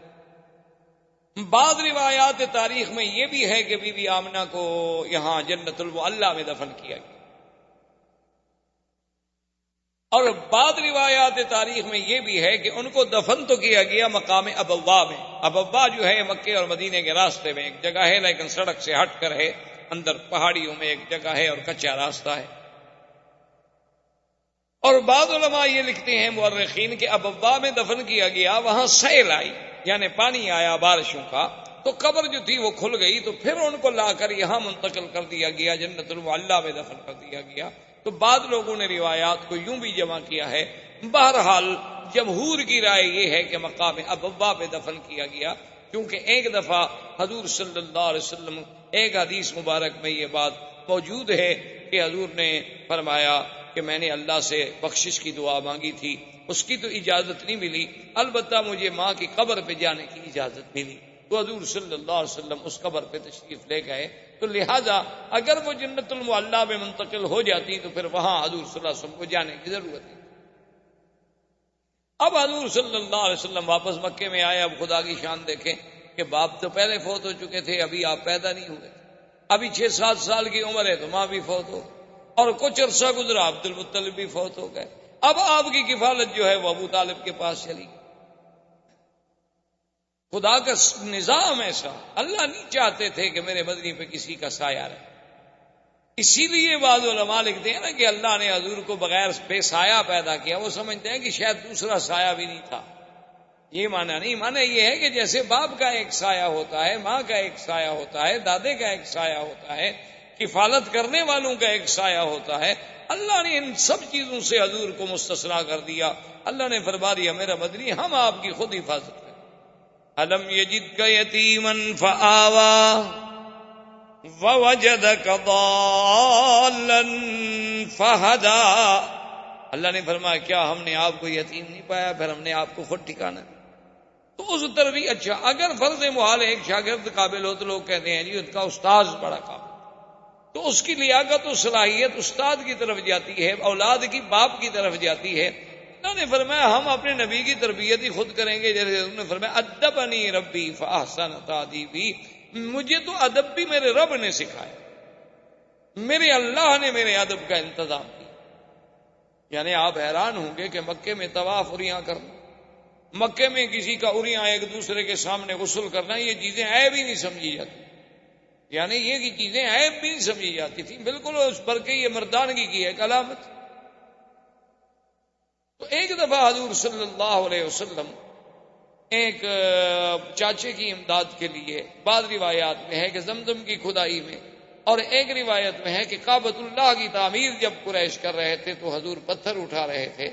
Speaker 1: بعض روایات تاریخ میں یہ بھی ہے کہ بی بی آمنہ کو یہاں جنت المعلی میں دفن کیا گیا، اور بعض روایات تاریخ میں یہ بھی ہے کہ ان کو دفن تو کیا گیا مقام ابوا میں۔ ابوا جو ہے مکے اور مدینے کے راستے میں ایک جگہ ہے، لیکن سڑک سے ہٹ کر ہے، اندر پہاڑیوں میں ایک جگہ ہے اور کچا راستہ ہے۔ اور بعض علماء یہ لکھتے ہیں مورخین کہ ابوا میں دفن کیا گیا، وہاں سیل آئی، یعنی پانی آیا بارشوں کا، تو قبر جو تھی وہ کھل گئی، تو پھر ان کو لا کر یہاں منتقل کر دیا گیا، جنت المعلیٰ میں دفن کر دیا گیا۔ تو بعض لوگوں نے روایات کو یوں بھی جمع کیا ہے، بہرحال جمہور کی رائے یہ ہے کہ مقام ابوا پہ دفن کیا گیا، کیونکہ ایک دفعہ حضور صلی اللہ علیہ وسلم، ایک حدیث مبارک میں یہ بات موجود ہے کہ حضور نے فرمایا کہ میں نے اللہ سے بخشش کی دعا مانگی تھی، اس کی تو اجازت نہیں ملی، البتہ مجھے ماں کی قبر پہ جانے کی اجازت ملی، تو حضور صلی اللہ علیہ وسلم اس قبر پہ تشریف لے گئے۔ تو لہذا اگر وہ جنت المعلیٰ میں منتقل ہو جاتی تو پھر وہاں حضور صلی اللہ علیہ وسلم کو جانے کی ضرورت نہیں۔ اب حضور صلی اللہ علیہ وسلم واپس مکے میں آئے۔ اب خدا کی شان دیکھیں کہ باپ تو پہلے فوت ہو چکے تھے، ابھی آپ پیدا نہیں ہوئے، ابھی 6-7 سال کی عمر ہے تو ماں بھی فوت ہو، اور کچھ عرصہ گزرا عبد المطلب بھی فوت ہو گئے۔ اب آپ کی کفالت جو ہے وہ ابو طالب کے پاس چلی گئی۔ خدا کا نظام ایسا، اللہ نہیں چاہتے تھے کہ میرے مدنی پہ کسی کا سایہ رہے، اسی لیے بعض علماء لکھتے ہیں نا کہ اللہ نے حضور کو بغیر بے سایہ پیدا کیا، وہ سمجھتے ہیں کہ شاید دوسرا سایہ بھی نہیں تھا۔ یہ معنی نہیں، معنی یہ ہے کہ جیسے باپ کا ایک سایہ ہوتا ہے، ماں کا ایک سایہ ہوتا ہے، دادے کا ایک سایہ ہوتا ہے، کفالت کرنے والوں کا ایک سایہ ہوتا ہے، اللہ نے ان سب چیزوں سے حضور کو مستثنیٰ کر دیا۔ اللہ نے فرما دیا میرا مدنی ہم آپ کی خود حفاظت کریں۔ الم یجدک یتیما فآوی ووجدک ضالا فہدی۔ اللہ نے فرمایا کیا ہم نے آپ کو یتیم نہیں پایا، پھر ہم نے آپ کو خود ٹھکانا۔ تو اس طرح بھی اچھا، اگر فرض محال ایک شاگرد قابل ہو تو لوگ کہتے ہیں جی ان کا استاذ بڑا قابل، تو اس کی لیاقت و صلاحیت استاد کی طرف جاتی ہے، اولاد کی باپ کی طرف جاتی ہے۔ اللہ نے فرمایا ہم اپنے نبی کی تربیت ہی خود کریں گے، جیسے انہوں نے فرمایا ادبنی ربی فاحسن تادیبی، مجھے تو ادب بھی میرے رب نے سکھایا، میرے اللہ نے میرے ادب کا انتظام کیا۔ یعنی آپ حیران ہوں گے کہ مکے میں طواف اریاں کرنا، مکے میں کسی کا اریاں ایک دوسرے کے سامنے غسل کرنا، یہ چیزیں عیب ہی نہیں سمجھی جاتی، یعنی یہ کی چیزیں عیب بھی نہیں سمجھی جاتی تھی، بالکل اس پر کے یہ مردانگی کی ایک علامت۔ تو ایک دفعہ حضور صلی اللہ علیہ وسلم ایک چاچے کی امداد کے لیے، بعض روایات میں ہے کہ زمزم کی کھدائی میں، اور ایک روایت میں ہے کہ کعبۃ اللہ کی تعمیر جب قریش کر رہے تھے تو حضور پتھر اٹھا رہے تھے،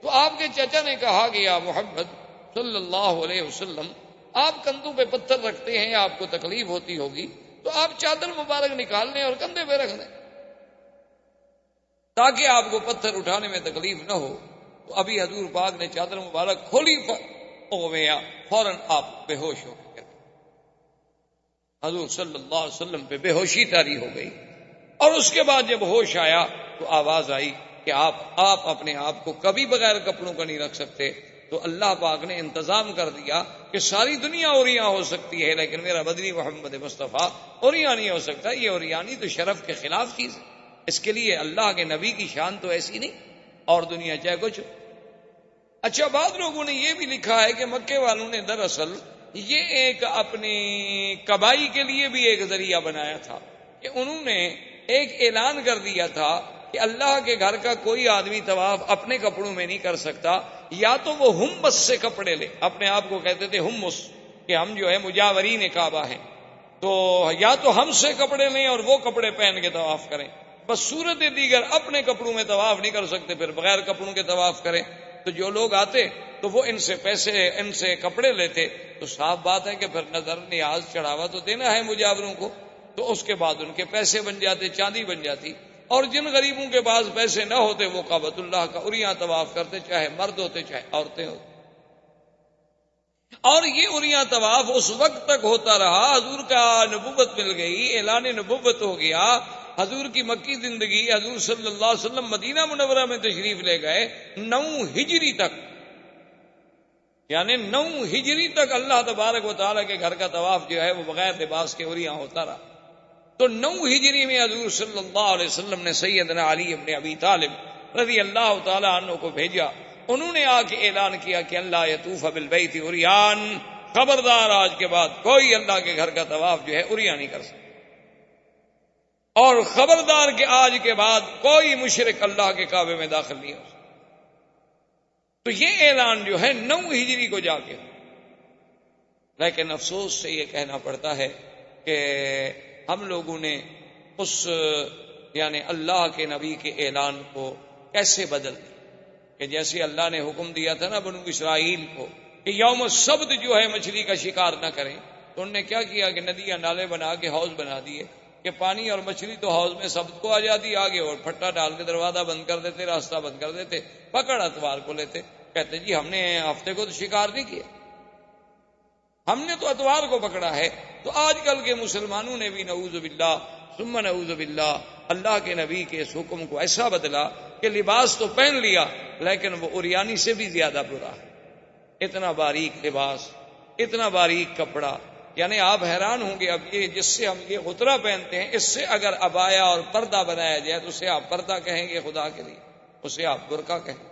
Speaker 1: تو آپ کے چچا نے کہا کہ یا محمد صلی اللہ علیہ وسلم آپ کندھوں پہ پتھر رکھتے ہیں، آپ کو تکلیف ہوتی ہوگی، تو آپ چادر مبارک نکال لیں اور کندھے پہ رکھ دیں تاکہ آپ کو پتھر اٹھانے میں تکلیف نہ ہو۔ تو ابھی حضور پاک نے چادر مبارک کھولی، فوراً آپ بے ہوش ہو گئے، حضور صلی اللہ علیہ وسلم پہ بے ہوشی طاری ہو گئی، اور اس کے بعد جب ہوش آیا تو آواز آئی کہ آپ اپنے آپ کو کبھی بغیر کپڑوں کا نہیں رکھ سکتے۔ تو اللہ پاک نے انتظام کر دیا کہ ساری دنیا اوریاں ہو سکتی ہے لیکن میرا بدنی محمد مصطفیٰ اوریاں نہیں ہو سکتا۔ یہ اوریانی تو شرف کے خلاف چیز ہے، اس کے لیے اللہ کے نبی کی شان تو ایسی نہیں، اور دنیا چاہے کچھ۔ اچھا، بعض لوگوں نے یہ بھی لکھا ہے کہ مکے والوں نے دراصل یہ ایک اپنی کبائی کے لیے بھی ایک ذریعہ بنایا تھا کہ انہوں نے ایک اعلان کر دیا تھا کہ اللہ کے گھر کا کوئی آدمی طواف اپنے کپڑوں میں نہیں کر سکتا، یا تو وہ ہمس سے کپڑے لے، اپنے آپ کو کہتے تھے ہمس کہ ہم جو ہے مجاورین کعبہ ہیں، تو یا تو ہم سے کپڑے لیں اور وہ کپڑے پہن کے طواف کریں، بس صورت دیگر اپنے کپڑوں میں طواف نہیں کر سکتے، پھر بغیر کپڑوں کے طواف کریں۔ تو جو لوگ آتے تو وہ ان سے پیسے، ان سے کپڑے لیتے، تو صاف بات ہے کہ پھر نظر نیاز چڑھاوا تو دینا ہے مجاوروں کو، تو اس کے بعد ان کے پیسے بن جاتے، چاندی بن جاتی، اور جن غریبوں کے پاس پیسے نہ ہوتے وہ کعبۃ اللہ کا اریاں طواف کرتے، چاہے مرد ہوتے چاہے عورتیں ہوتی۔ اور یہ اریاں طواف اس وقت تک ہوتا رہا، حضور کا نبوت مل گئی، اعلان نبوت ہو گیا، حضور کی مکی زندگی، حضور صلی اللہ علیہ وسلم مدینہ منورہ میں تشریف لے گئے 9 ہجری تک، یعنی 9 ہجری تک اللہ تبارک و تعالیٰ کے گھر کا طواف جو ہے وہ بغیر لباس کے اریاں ہوتا رہا۔ تو 9 ہجری میں حضور صلی اللہ علیہ وسلم نے سیدنا علی ابن ابی طالب رضی اللہ تعالیٰ عنہ کو بھیجا، انہوں نے آ کے اعلان کیا کہ اللہ یطوف بالبیت عریان، خبردار آج کے بعد کوئی اللہ کے گھر کا طواف جو ہے عریاں نہیں کر سکتا، اور خبردار کہ آج کے بعد کوئی مشرک اللہ کے کعبے میں داخل نہیں ہو سکتا۔ تو یہ اعلان جو ہے 9 ہجری کو جا کے، لیکن افسوس سے یہ کہنا پڑتا ہے کہ ہم لوگوں نے اس یعنی اللہ کے نبی کے اعلان کو کیسے بدل دیا کہ جیسے اللہ نے حکم دیا تھا نا بنو اسرائیل کو کہ یوم السبت جو ہے مچھلی کا شکار نہ کریں، تو انہوں نے کیا کیا کہ ندیاں نالے بنا کے حوض بنا دیے کہ پانی اور مچھلی تو حوض میں سبت کو آ جاتی، آگے اور پھٹا ڈال کے دروازہ بند کر دیتے، راستہ بند کر دیتے، پکڑ اتوار کو لیتے، کہتے جی ہم نے ہفتے کو تو شکار نہیں کیا، ہم نے تو اتوار کو پکڑا ہے۔ تو آج کل کے مسلمانوں نے بھی نعوذ باللہ ثم نعوذ باللہ اللہ کے نبی کے اس حکم کو ایسا بدلا کہ لباس تو پہن لیا لیکن وہ عریانی سے بھی زیادہ برا ہے۔ اتنا باریک لباس، اتنا باریک کپڑا، یعنی آپ حیران ہوں گے اب یہ جس سے ہم یہ غترہ پہنتے ہیں اس سے اگر عبایا اور پردہ بنایا جائے تو اسے آپ پردہ کہیں گے خدا کے لیے، اسے آپ برقع کہیں،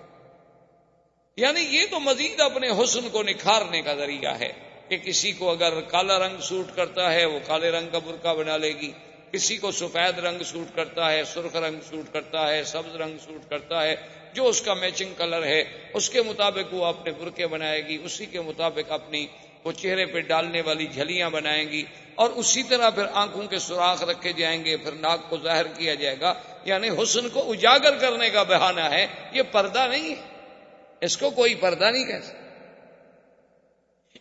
Speaker 1: یعنی یہ تو مزید اپنے حسن کو نکھارنے کا ذریعہ ہے کہ کسی کو اگر کالا رنگ سوٹ کرتا ہے وہ کالے رنگ کا برقع بنا لے گی، کسی کو سفید رنگ سوٹ کرتا ہے، سرخ رنگ سوٹ کرتا ہے، سبز رنگ سوٹ کرتا ہے، جو اس کا میچنگ کلر ہے اس کے مطابق وہ اپنے برقعے بنائے گی، اسی کے مطابق اپنی وہ چہرے پہ ڈالنے والی جھلیاں بنائیں گی، اور اسی طرح پھر آنکھوں کے سوراخ رکھے جائیں گے، پھر ناک کو ظاہر کیا جائے گا، یعنی حسن کو اجاگر کرنے کا بہانہ ہے، یہ پردہ نہیں ہے، اس کو کوئی پردہ نہیں کہہ سکتا۔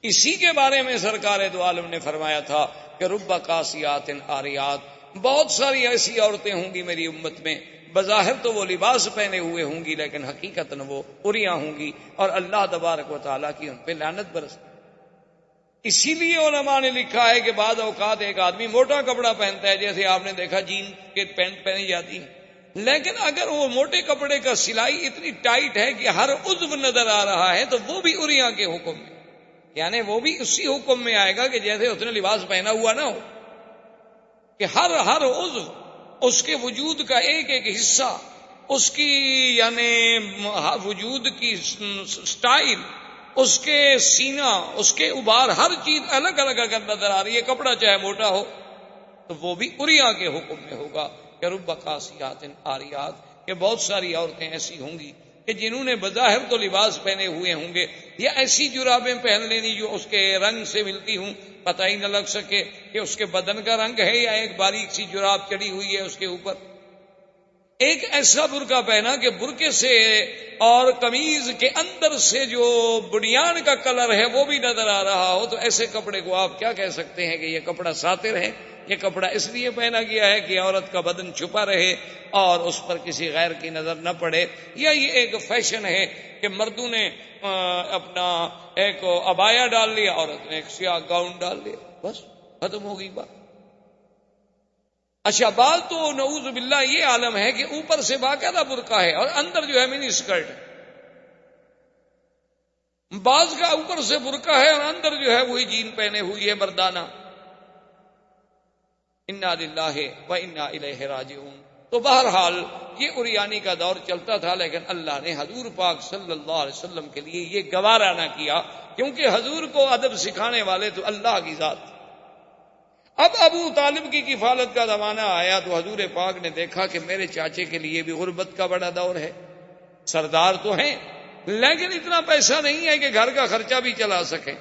Speaker 1: اسی کے بارے میں سرکار دو عالم نے فرمایا تھا کہ رب کاسیات عاریات، بہت ساری ایسی عورتیں ہوں گی میری امت میں، بظاہر تو وہ لباس پہنے ہوئے ہوں گی لیکن حقیقتاً وہ عریاں ہوں گی، اور اللہ تبارک و تعالیٰ کی ان پہ لعنت برستی۔ اسی لیے علماء نے لکھا ہے کہ بعض اوقات ایک آدمی موٹا کپڑا پہنتا ہے، جیسے آپ نے دیکھا جین کے پینٹ پہنی جاتی ہے، لیکن اگر وہ موٹے کپڑے کا سلائی اتنی ٹائٹ ہے کہ ہر عضو نظر آ رہا ہے تو وہ بھی عریاں کے حکم میں، یعنی وہ بھی اسی حکم میں آئے گا کہ جیسے اس نے لباس پہنا ہوا نہ ہو، کہ ہر عضو، اس کے وجود کا ایک ایک حصہ، اس کی یعنی وجود کی سٹائل، اس کے سینہ، اس کے ابار، ہر چیز الگ الگ اگر نظر آ رہی ہے، کپڑا چاہے موٹا ہو تو وہ بھی عریاں کے حکم میں ہوگا کہ رب کاسیات عاریات، کہ بہت ساری عورتیں ایسی ہوں گی کہ جنہوں نے بظاہر تو لباس پہنے ہوئے ہوں گے، یا ایسی جرابیں پہن لینی جو اس کے رنگ سے ملتی ہوں، پتہ ہی نہ لگ سکے کہ اس کے بدن کا رنگ ہے یا ایک باریک سی جراب چڑی ہوئی ہے اس کے اوپر، ایک ایسا برقع پہنا کہ برقعے سے اور قمیض کے اندر سے جو بنیان کا کلر ہے وہ بھی نظر آ رہا ہو، تو ایسے کپڑے کو آپ کیا کہہ سکتے ہیں کہ یہ کپڑا ساتر ہے؟ یہ کپڑا اس لیے پہنا گیا ہے کہ عورت کا بدن چھپا رہے اور اس پر کسی غیر کی نظر نہ پڑے، یا یہ ایک فیشن ہے کہ مردوں نے اپنا ایک عبایا ڈال لیا، عورت نے ایک سیاہ گاؤن ڈال لیا، بس ختم ہو گئی بات۔ اچھا، بات تو نعوذ باللہ یہ عالم ہے کہ اوپر سے باقاعدہ برقع ہے اور اندر جو ہے منی اسکرٹ ہے، بعض کا اوپر سے برقع ہے اور اندر جو ہے وہی جین پہنے ہوئی ہے مردانہ۔ انا للہ و انا الیہ راجعون۔ تو بہرحال یہ عریانی کا دور چلتا تھا، لیکن اللہ نے حضور پاک صلی اللہ علیہ وسلم کے لیے یہ گوارا نہ کیا، کیونکہ حضور کو ادب سکھانے والے تو اللہ کی ذات تھی۔ اب ابو طالب کی کفالت کا زمانہ آیا تو حضور پاک نے دیکھا کہ میرے چاچے کے لیے بھی غربت کا بڑا دور ہے، سردار تو ہیں لیکن اتنا پیسہ نہیں ہے کہ گھر کا خرچہ بھی چلا سکیں،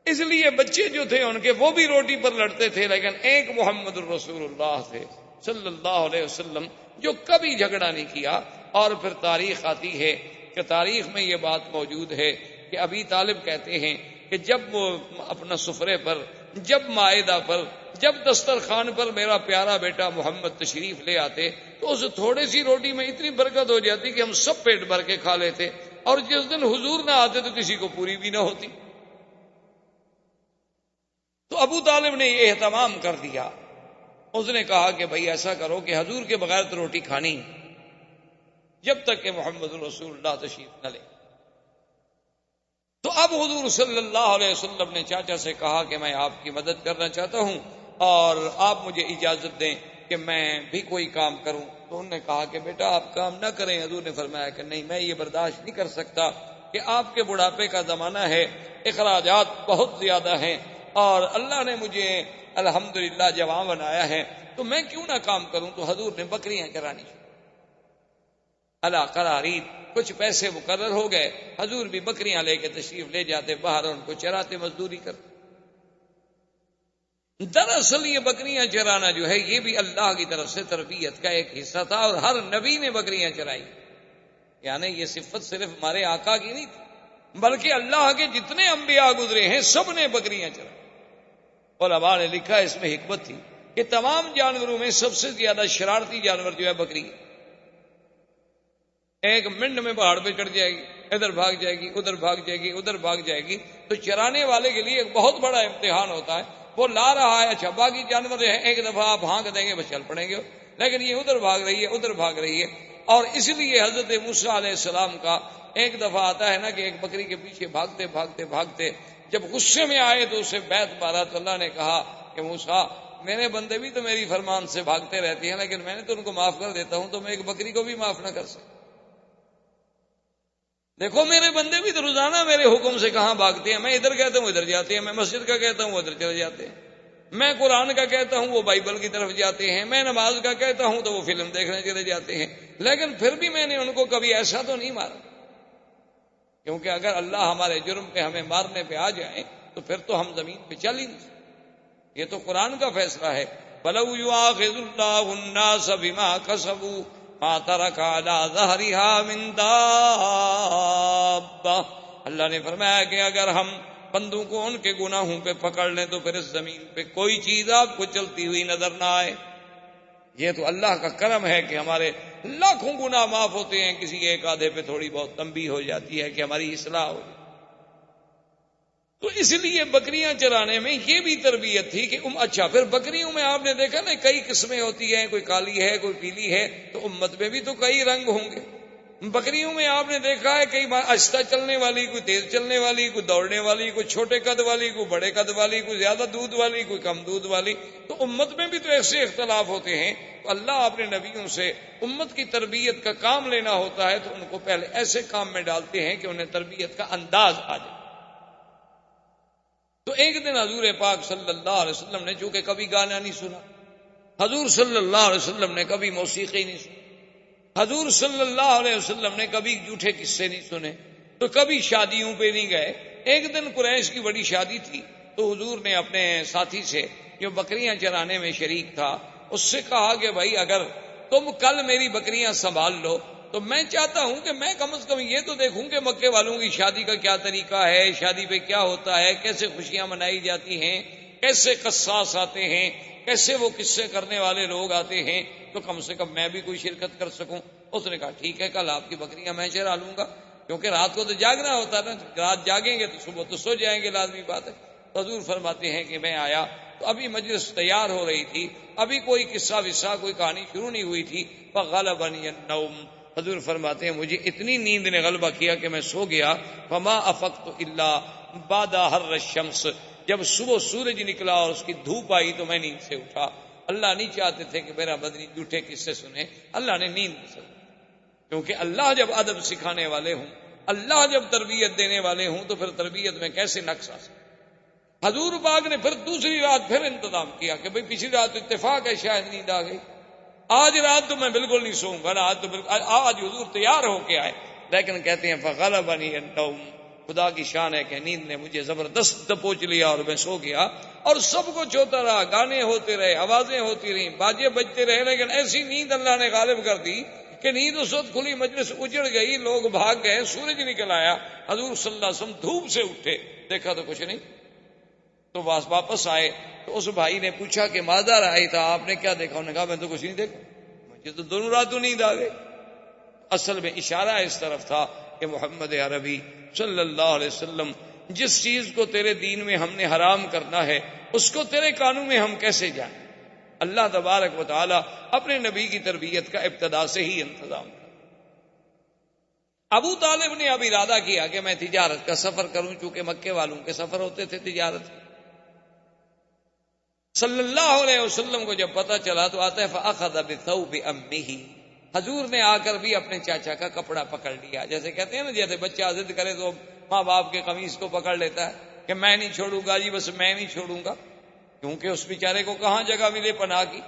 Speaker 1: اس لیے بچے جو تھے ان کے وہ بھی روٹی پر لڑتے تھے، لیکن ایک محمد الرسول اللہ تھے صلی اللہ علیہ وسلم جو کبھی جھگڑا نہیں کیا۔ اور پھر تاریخ آتی ہے کہ تاریخ میں یہ بات موجود ہے کہ ابی طالب کہتے ہیں کہ جب وہ اپنا سفرے پر، جب مائدہ پر، جب دسترخوان پر میرا پیارا بیٹا محمد تشریف لے آتے تو اس تھوڑی سی روٹی میں اتنی برکت ہو جاتی کہ ہم سب پیٹ بھر کے کھا لیتے، اور جس دن حضور نہ آتے تو کسی کو پوری بھی نہ ہوتی۔ تو ابو طالب نے یہ اہتمام کر دیا، اس نے کہا کہ بھائی ایسا کرو کہ حضور کے بغیر تو روٹی کھانی جب تک کہ محمد رسول اللہ تشریف نہ لے۔ تو اب حضور صلی اللہ علیہ وسلم نے چاچا سے کہا کہ میں آپ کی مدد کرنا چاہتا ہوں اور آپ مجھے اجازت دیں کہ میں بھی کوئی کام کروں۔ تو انہوں نے کہا کہ بیٹا آپ کام نہ کریں۔ حضور نے فرمایا کہ نہیں، میں یہ برداشت نہیں کر سکتا کہ آپ کے بڑھاپے کا زمانہ ہے، اخراجات بہت زیادہ ہیں، اور اللہ نے مجھے الحمدللہ جوان بنایا ہے، تو میں کیوں نہ کام کروں۔ تو حضور نے بکریاں چرانی، اللہ قرارید کچھ پیسے مقرر ہو گئے، حضور بھی بکریاں لے کے تشریف لے جاتے باہر، ان کو چراتے، مزدوری کرتے۔ دراصل یہ بکریاں چرانا جو ہے یہ بھی اللہ کی طرف سے تربیت کا ایک حصہ تھا، اور ہر نبی نے بکریاں چرائی، یعنی یہ صفت صرف ہمارے آقا کی نہیں تھی، بلکہ اللہ کے جتنے انبیاء گزرے ہیں سب نے بکریاں چرائی۔ علماء نے لکھا اس میں حکمت تھی کہ تمام جانوروں میں سب سے زیادہ شرارتی جانور جو ہے بکری ہے۔ ایک منٹ میں پہاڑ پہ چڑھ جائے گی، ادھر بھاگ جائے گی، ادھر بھاگ جائے گی، ادھر بھاگ جائے گی، تو چرانے والے کے لیے ایک بہت بڑا امتحان ہوتا ہے۔ وہ لا رہا ہے، اچھا باقی جانور ہے ایک دفعہ آپ ہانک دیں گے بس چل پڑیں گے، لیکن یہ ادھر بھاگ رہی ہے، ادھر بھاگ رہی ہے۔ اور اس لیے حضرت موسیٰ علیہ السلام کا ایک دفعہ آتا ہے نا کہ ایک بکری کے پیچھے بھاگتے بھاگتے بھاگتے جب غصے میں آئے تو اسے بیت مارا، تو اللہ نے کہا کہ موسیٰ میرے بندے بھی تو میری فرمان سے بھاگتے رہتے ہیں، لیکن میں نے تو ان کو معاف کر دیتا ہوں، تو میں ایک بکری کو بھی معاف نہ کر سکتا؟ دیکھو میرے بندے بھی تو روزانہ میرے حکم سے کہاں بھاگتے ہیں، میں ادھر کہتا ہوں ادھر جاتے ہیں، میں مسجد کا کہتا ہوں ادھر چلے جاتے ہیں، میں قرآن کا کہتا ہوں وہ بائبل کی طرف جاتے ہیں، میں نماز کا کہتا ہوں تو وہ فلم دیکھنے چلے جاتے ہیں، لیکن پھر بھی میں نے ان کو کبھی ایسا تو نہیں مارا، کیونکہ اگر اللہ ہمارے جرم پہ ہمیں مارنے پہ آ جائیں تو پھر تو ہم زمین پہ چل ہی نہیں سکتے۔ یہ تو قرآن کا فیصلہ ہے، وَلَوْ يُؤَاخِذُ اللَّهُ النَّاسَ بِمَا كَسَبُوا مَا تَرَكَ عَلَىٰ ظَهْرِهَا مِن دَابَّةٍ، اللہ نے فرمایا کہ اگر ہم بندوں کو ان کے گناہوں پہ پکڑ لیں تو پھر اس زمین پہ کوئی چیز آپ کو چلتی ہوئی نظر نہ آئے۔ یہ تو اللہ کا کرم ہے کہ ہمارے لاکھوں گناہ معاف ہوتے ہیں، کسی ایک آدھے پہ تھوڑی بہت تنبیہ ہو جاتی ہے کہ ہماری اصلاح ہو جائے۔ تو اس لیے بکریاں چرانے میں یہ بھی تربیت تھی کہ اچھا پھر بکریوں میں آپ نے دیکھا نا کئی قسمیں ہوتی ہیں، کوئی کالی ہے کوئی پیلی ہے، تو امت میں بھی تو کئی رنگ ہوں گے۔ بکریوں میں آپ نے دیکھا ہے کئی آہستہ چلنے والی، کوئی تیز چلنے والی، کوئی دوڑنے والی، کوئی چھوٹے قد والی، کوئی بڑے قد والی، کوئی زیادہ دودھ والی، کوئی کم دودھ والی۔ تو امت میں بھی تو ایسے اختلاف ہوتے ہیں، تو اللہ اپنے نبیوں سے امت کی تربیت کا کام لینا ہوتا ہے تو ان کو پہلے ایسے کام میں ڈالتے ہیں کہ انہیں تربیت کا انداز آ جائے۔ تو ایک دن حضور پاک صلی اللہ علیہ وسلم نے چونکہ کبھی گانا نہیں سنا، حضور صلی اللہ علیہ وسلم نے کبھی موسیقی نہیں سنی، حضور صلی اللہ علیہ وسلم نے کبھی جھوٹے قصے نہیں سنے، تو کبھی شادیوں پہ نہیں گئے۔ ایک دن قریش کی بڑی شادی تھی، تو حضور نے اپنے ساتھی سے جو بکریاں چرانے میں شریک تھا اس سے کہا کہ بھائی اگر تم کل میری بکریاں سنبھال لو تو میں چاہتا ہوں کہ میں کم از کم یہ تو دیکھوں کہ مکے والوں کی شادی کا کیا طریقہ ہے، شادی پہ کیا ہوتا ہے، کیسے خوشیاں منائی جاتی ہیں، کیسے قصاص آتے ہیں، کیسے وہ قصے کرنے والے لوگ آتے ہیں، تو کم سے کم میں بھی کوئی شرکت کر سکوں۔ اس نے کہا ٹھیک ہے کل آپ کی بکریاں میں چرا لوں گا، کیونکہ رات کو تو جاگنا ہوتا ہے نا، رات جاگیں گے تو صبح تو سو جائیں گے، لازمی بات ہے۔ حضور فرماتے ہیں کہ میں آیا تو ابھی مجلس تیار ہو رہی تھی، ابھی کوئی قصہ وصہ کوئی کہانی شروع نہیں ہوئی تھی، فغلبنی النوم، حضور فرماتے ہیں مجھے اتنی نیند نے غلبہ کیا کہ میں سو گیا، فما افقت الا بعد حر الشمس، جب صبح سورج نکلا اور اس کی دھوپ آئی تو میں نیند سے اٹھا۔ اللہ نہیں چاہتے تھے کہ میرا مدنی جھوٹے قصے سنے، اللہ نے نیند سے، کیونکہ اللہ جب ادب سکھانے والے ہوں، اللہ جب تربیت دینے والے ہوں تو پھر تربیت میں کیسے نقص آ سکتا۔ حضور پاک نے پھر دوسری رات پھر انتظام کیا کہ بھئی پچھلی رات اتفاق ہے شاید نیند آ گئی، آج رات تو میں بالکل نہیں سوؤں گا، آج تو آج حضور تیار ہو کے آئے، لیکن کہتے ہیں فغلبنی النوم، خدا کی شان ہے کہ نیند نے مجھے زبردست دبوچ لیا اور میں سو گیا، اور سب کچھ ہوتا رہا، گانے ہوتے رہے، آوازیں ہوتی رہیں، باجے بجتے رہے، لیکن ایسی نیند اللہ نے غالب کر دی کہ نیند اس وقت کھلی، مجلس اجڑ گئی، لوگ بھاگ گئے، سورج نکل آیا، حضور صلی اللہ علیہ وسلم دھوپ سے اٹھے، دیکھا تو کچھ نہیں، تو واپس آئے تو اس بھائی نے پوچھا کہ ماذا رأیت، آپ نے کیا دیکھا؟ انہوں نے کہا میں تو کچھ نہیں دیکھا، مجھے تو دونوں راتوں نیند آ گئی۔ اصل میں اشارہ اس طرف تھا کہ محمد عربی صلی اللہ علیہ وسلم جس چیز کو تیرے دین میں ہم نے حرام کرنا ہے اس کو تیرے قانون میں ہم کیسے جائیں؟ اللہ تبارک و تعالی اپنے نبی کی تربیت کا ابتدا سے ہی انتظام کر۔ ابو طالب نے اب ارادہ کیا کہ میں تجارت کا سفر کروں، چونکہ مکے والوں کے سفر ہوتے تھے تجارت۔ صلی اللہ علیہ وسلم کو جب پتہ چلا تو آتا ہے فأخذ بثوب امہ، حضور نے آ کر بھی اپنے چاچا کا کپڑا پکڑ لیا، جیسے کہتے ہیں نا جیسے بچہ ضد کرے تو ماں باپ کے قمیص کو پکڑ لیتا ہے کہ میں نہیں چھوڑوں گا جی، بس میں نہیں چھوڑوں گا، کیونکہ اس بیچارے کو کہاں جگہ ملے پناہ کی۔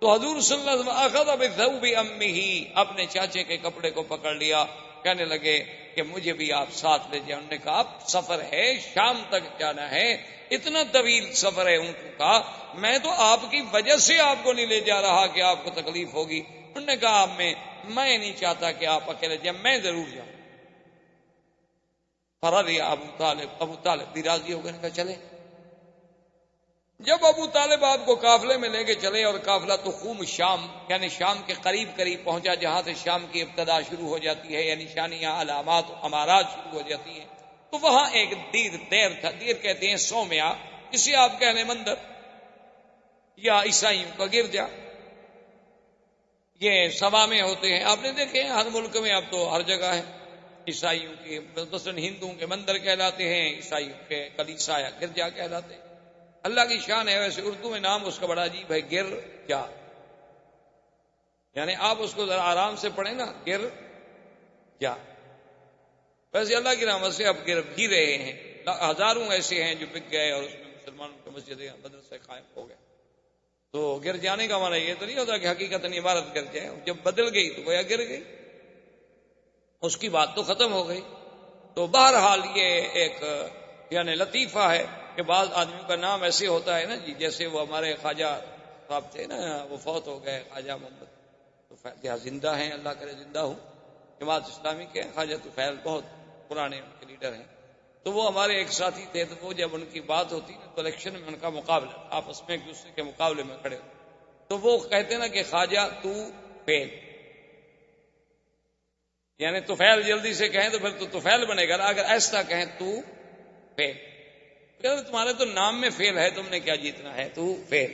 Speaker 1: تو حضور صلی اللہ علیہ وسلم اخذ بثوب امہ، اپنے چاچے کے کپڑے کو پکڑ لیا، کہنے لگے کہ مجھے بھی آپ ساتھ لے جائیں. انہوں نے کہا اب سفر ہے، شام تک جانا ہے، اتنا طویل سفر ہے اونٹوں کا، میں تو آپ کی وجہ سے آپ کو نہیں لے جا رہا کہ آپ کو تکلیف ہوگی. انہوں نے کہا میں نہیں چاہتا کہ آپ اکیلے جائیں، میں ضرور جاؤں. فرض ابو طالب بھی راضی ہو گئے، کہا چلے. جب ابو طالب آپ کو قافلے میں لے کے چلے اور قافلہ تو خوب شام یعنی شام کے قریب پہنچا، جہاں سے شام کی ابتدا شروع ہو جاتی ہے، یعنی نشانیاں علامات امارات شروع ہو جاتی ہیں، تو وہاں ایک دیر تھا. دیر کہتے ہیں سومیا، جسے آپ کہہ لیں مندر یا عیسائیوں کا گرجا. یہ سبا میں ہوتے ہیں، آپ نے دیکھے ہیں ہر ملک میں، اب تو ہر جگہ ہے. عیسائیوں کے مثلاً ہندوؤں کے مندر کہلاتے ہیں، عیسائیوں کے کلیسا یا گرجا کہلاتے ہیں. اللہ کی شان ہے. ویسے اردو میں نام اس کا بڑا عجیب ہے، گرجا، یعنی آپ اس کو ذرا آرام سے پڑھیں نا، گرجا. ویسے اللہ کی رحمت سے اب گر بھی رہے ہیں، ہزاروں ایسے ہیں جو بک گئے اور اس میں مسلمانوں کی مسجدیں مدرسے قائم ہو گئے. تو گر جانے کا معنی یہ تو نہیں ہوتا کہ حقیقت عبارت گر جائے، جب بدل گئی تو گویا گر گئی، اس کی بات تو ختم ہو گئی. تو بہرحال یہ ایک یعنی لطیفہ ہے کہ بعض آدمیوں کا نام ایسے ہوتا ہے نا جی، جیسے وہ ہمارے خواجہ صاحب تھے نا، وہ فوت ہو گئے، خواجہ محمد تو زندہ ہیں، اللہ کرے زندہ ہوں، جماعت اسلامی کے خواجہ طفیل بہت پرانے ان کے لیڈر ہیں. تو وہ ہمارے ایک ساتھی تھے، تو وہ جب ان کی بات ہوتی نا تو الیکشن میں ان کا مقابلہ، آپس میں ایک دوسرے کے مقابلے میں کھڑے ہوتے، تو وہ کہتے نا کہ خواجہ تو فیل، یعنی طفیل جلدی سے کہیں تو پھر تو طفیل بنے گا، اگر ایسا کہیں تو فیل، تمہارے تو نام میں فیل ہے، تم نے کیا جیتنا ہے، تو فیل.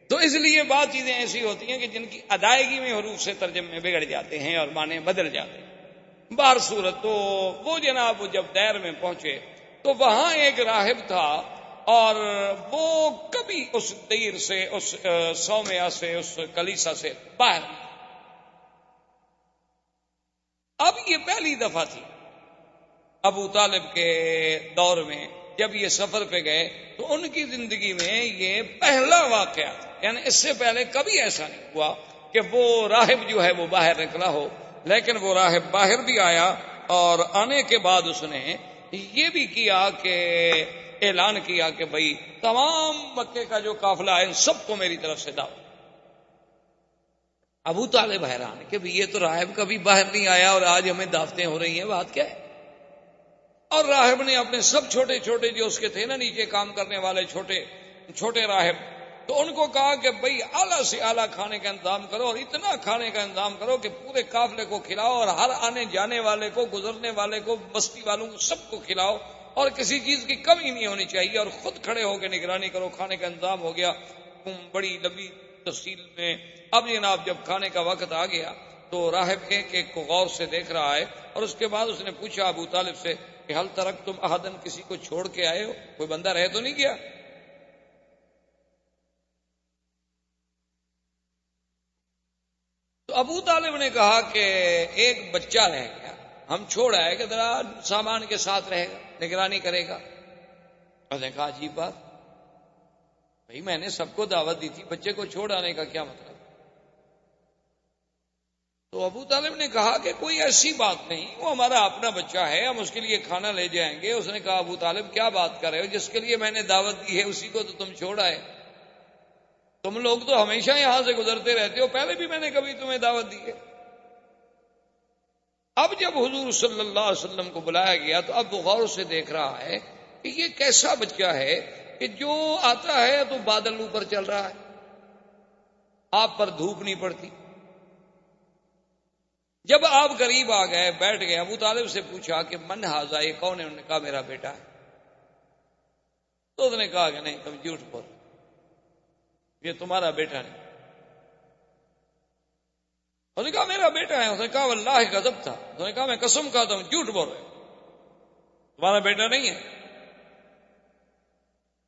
Speaker 1: تو اس لیے بعض چیزیں ایسی ہوتی ہیں کہ جن کی ادائیگی میں حروف سے ترجمے بگڑ جاتے ہیں اور معنی بدل جاتے ہیں. بہر صورت تو وہ جناب جب دیر میں پہنچے تو وہاں ایک راہب تھا، اور وہ کبھی اس دیر سے، اس سومیا سے، اس کلیسا سے باہر. اب یہ پہلی دفعہ تھی ابو طالب کے دور میں، جب یہ سفر پہ گئے تو ان کی زندگی میں یہ پہلا واقعہ تھا. یعنی اس سے پہلے کبھی ایسا نہیں ہوا کہ وہ راہب جو ہے وہ باہر نکلا ہو. لیکن وہ راہب باہر بھی آیا، اور آنے کے بعد اس نے یہ بھی کیا کہ اعلان کیا کہ بھئی تمام مکے کا جو قافلہ ہے ان سب کو میری طرف سے دعوت. ابو طالب حیران کہ یہ تو راہب کبھی باہر نہیں آیا اور آج ہمیں دعوتیں ہو رہی ہیں، بات کیا ہے؟ اور راہب نے اپنے سب چھوٹے چھوٹے جو اس کے تھے نا نیچے کام کرنے والے چھوٹے چھوٹے راہب، تو ان کو کہا کہ بھئی اعلیٰ سے اعلیٰ کھانے کا انتظام کرو، اور اتنا کھانے کا انتظام کرو کہ پورے قافلے کو کھلاؤ، اور ہر آنے جانے والے کو، گزرنے والے کو، بستی والوں کو سب کو کھلاؤ، اور کسی چیز کی کمی نہیں ہونی چاہیے، اور خود کھڑے ہو کے نگرانی کرو. کھانے کا انتظام ہو گیا بڑی لمبی تفصیل میں. اب جناب جب کھانے کا وقت آ گیا تو راہب ایک ایک کو غور سے دیکھ رہا ہے، اور اس کے بعد اس نے پوچھا ابو طالب سے کہ حل ترک تم احدن، کسی کو چھوڑ کے آئے ہو، کوئی بندہ رہ تو نہیں گیا؟ تو ابو طالب نے کہا کہ ایک بچہ رہ گیا، ہم چھوڑ آئے کہ ذرا سامان کے ساتھ رہے گا، نگرانی کرے گا. اس نے کہا عجیب بات، بھائی میں نے سب کو دعوت دی تھی، بچے کو چھوڑ آنے کا کیا مطلب؟ تو ابو طالب نے کہا کہ کوئی ایسی بات نہیں، وہ ہمارا اپنا بچہ ہے، ہم اس کے لیے کھانا لے جائیں گے. اس نے کہا ابو طالب کیا بات کر رہے ہو، جس کے لیے میں نے دعوت دی ہے اسی کو تو تم چھوڑ آئے. تم لوگ تو ہمیشہ یہاں سے گزرتے رہتے ہو، پہلے بھی میں نے کبھی تمہیں دعوت دی ہے. اب جب حضور صلی اللہ علیہ وسلم کو بلایا گیا تو اب وہ غور سے دیکھ رہا ہے کہ یہ کیسا بچہ ہے کہ جو آتا ہے تو بادل اوپر چل رہا ہے، آپ پر دھوپ نہیں پڑتی. جب آپ قریب آ گئے، بیٹھ گئے، ابو طالب سے پوچھا کہ من ہاذا، یہ کون ہے؟ انہوں نے کہا میرا بیٹا ہے. تو اس نے کہا کہ نہیں، تم جھوٹ بول، یہ تمہارا بیٹا نہیں. اس نے کہا میرا بیٹا ہے. اس نے کہا واللہ غضب تھا. اس نے کہا میں قسم کھاتا ہوں جھوٹ بول رہے، تمہارا بیٹا نہیں ہے.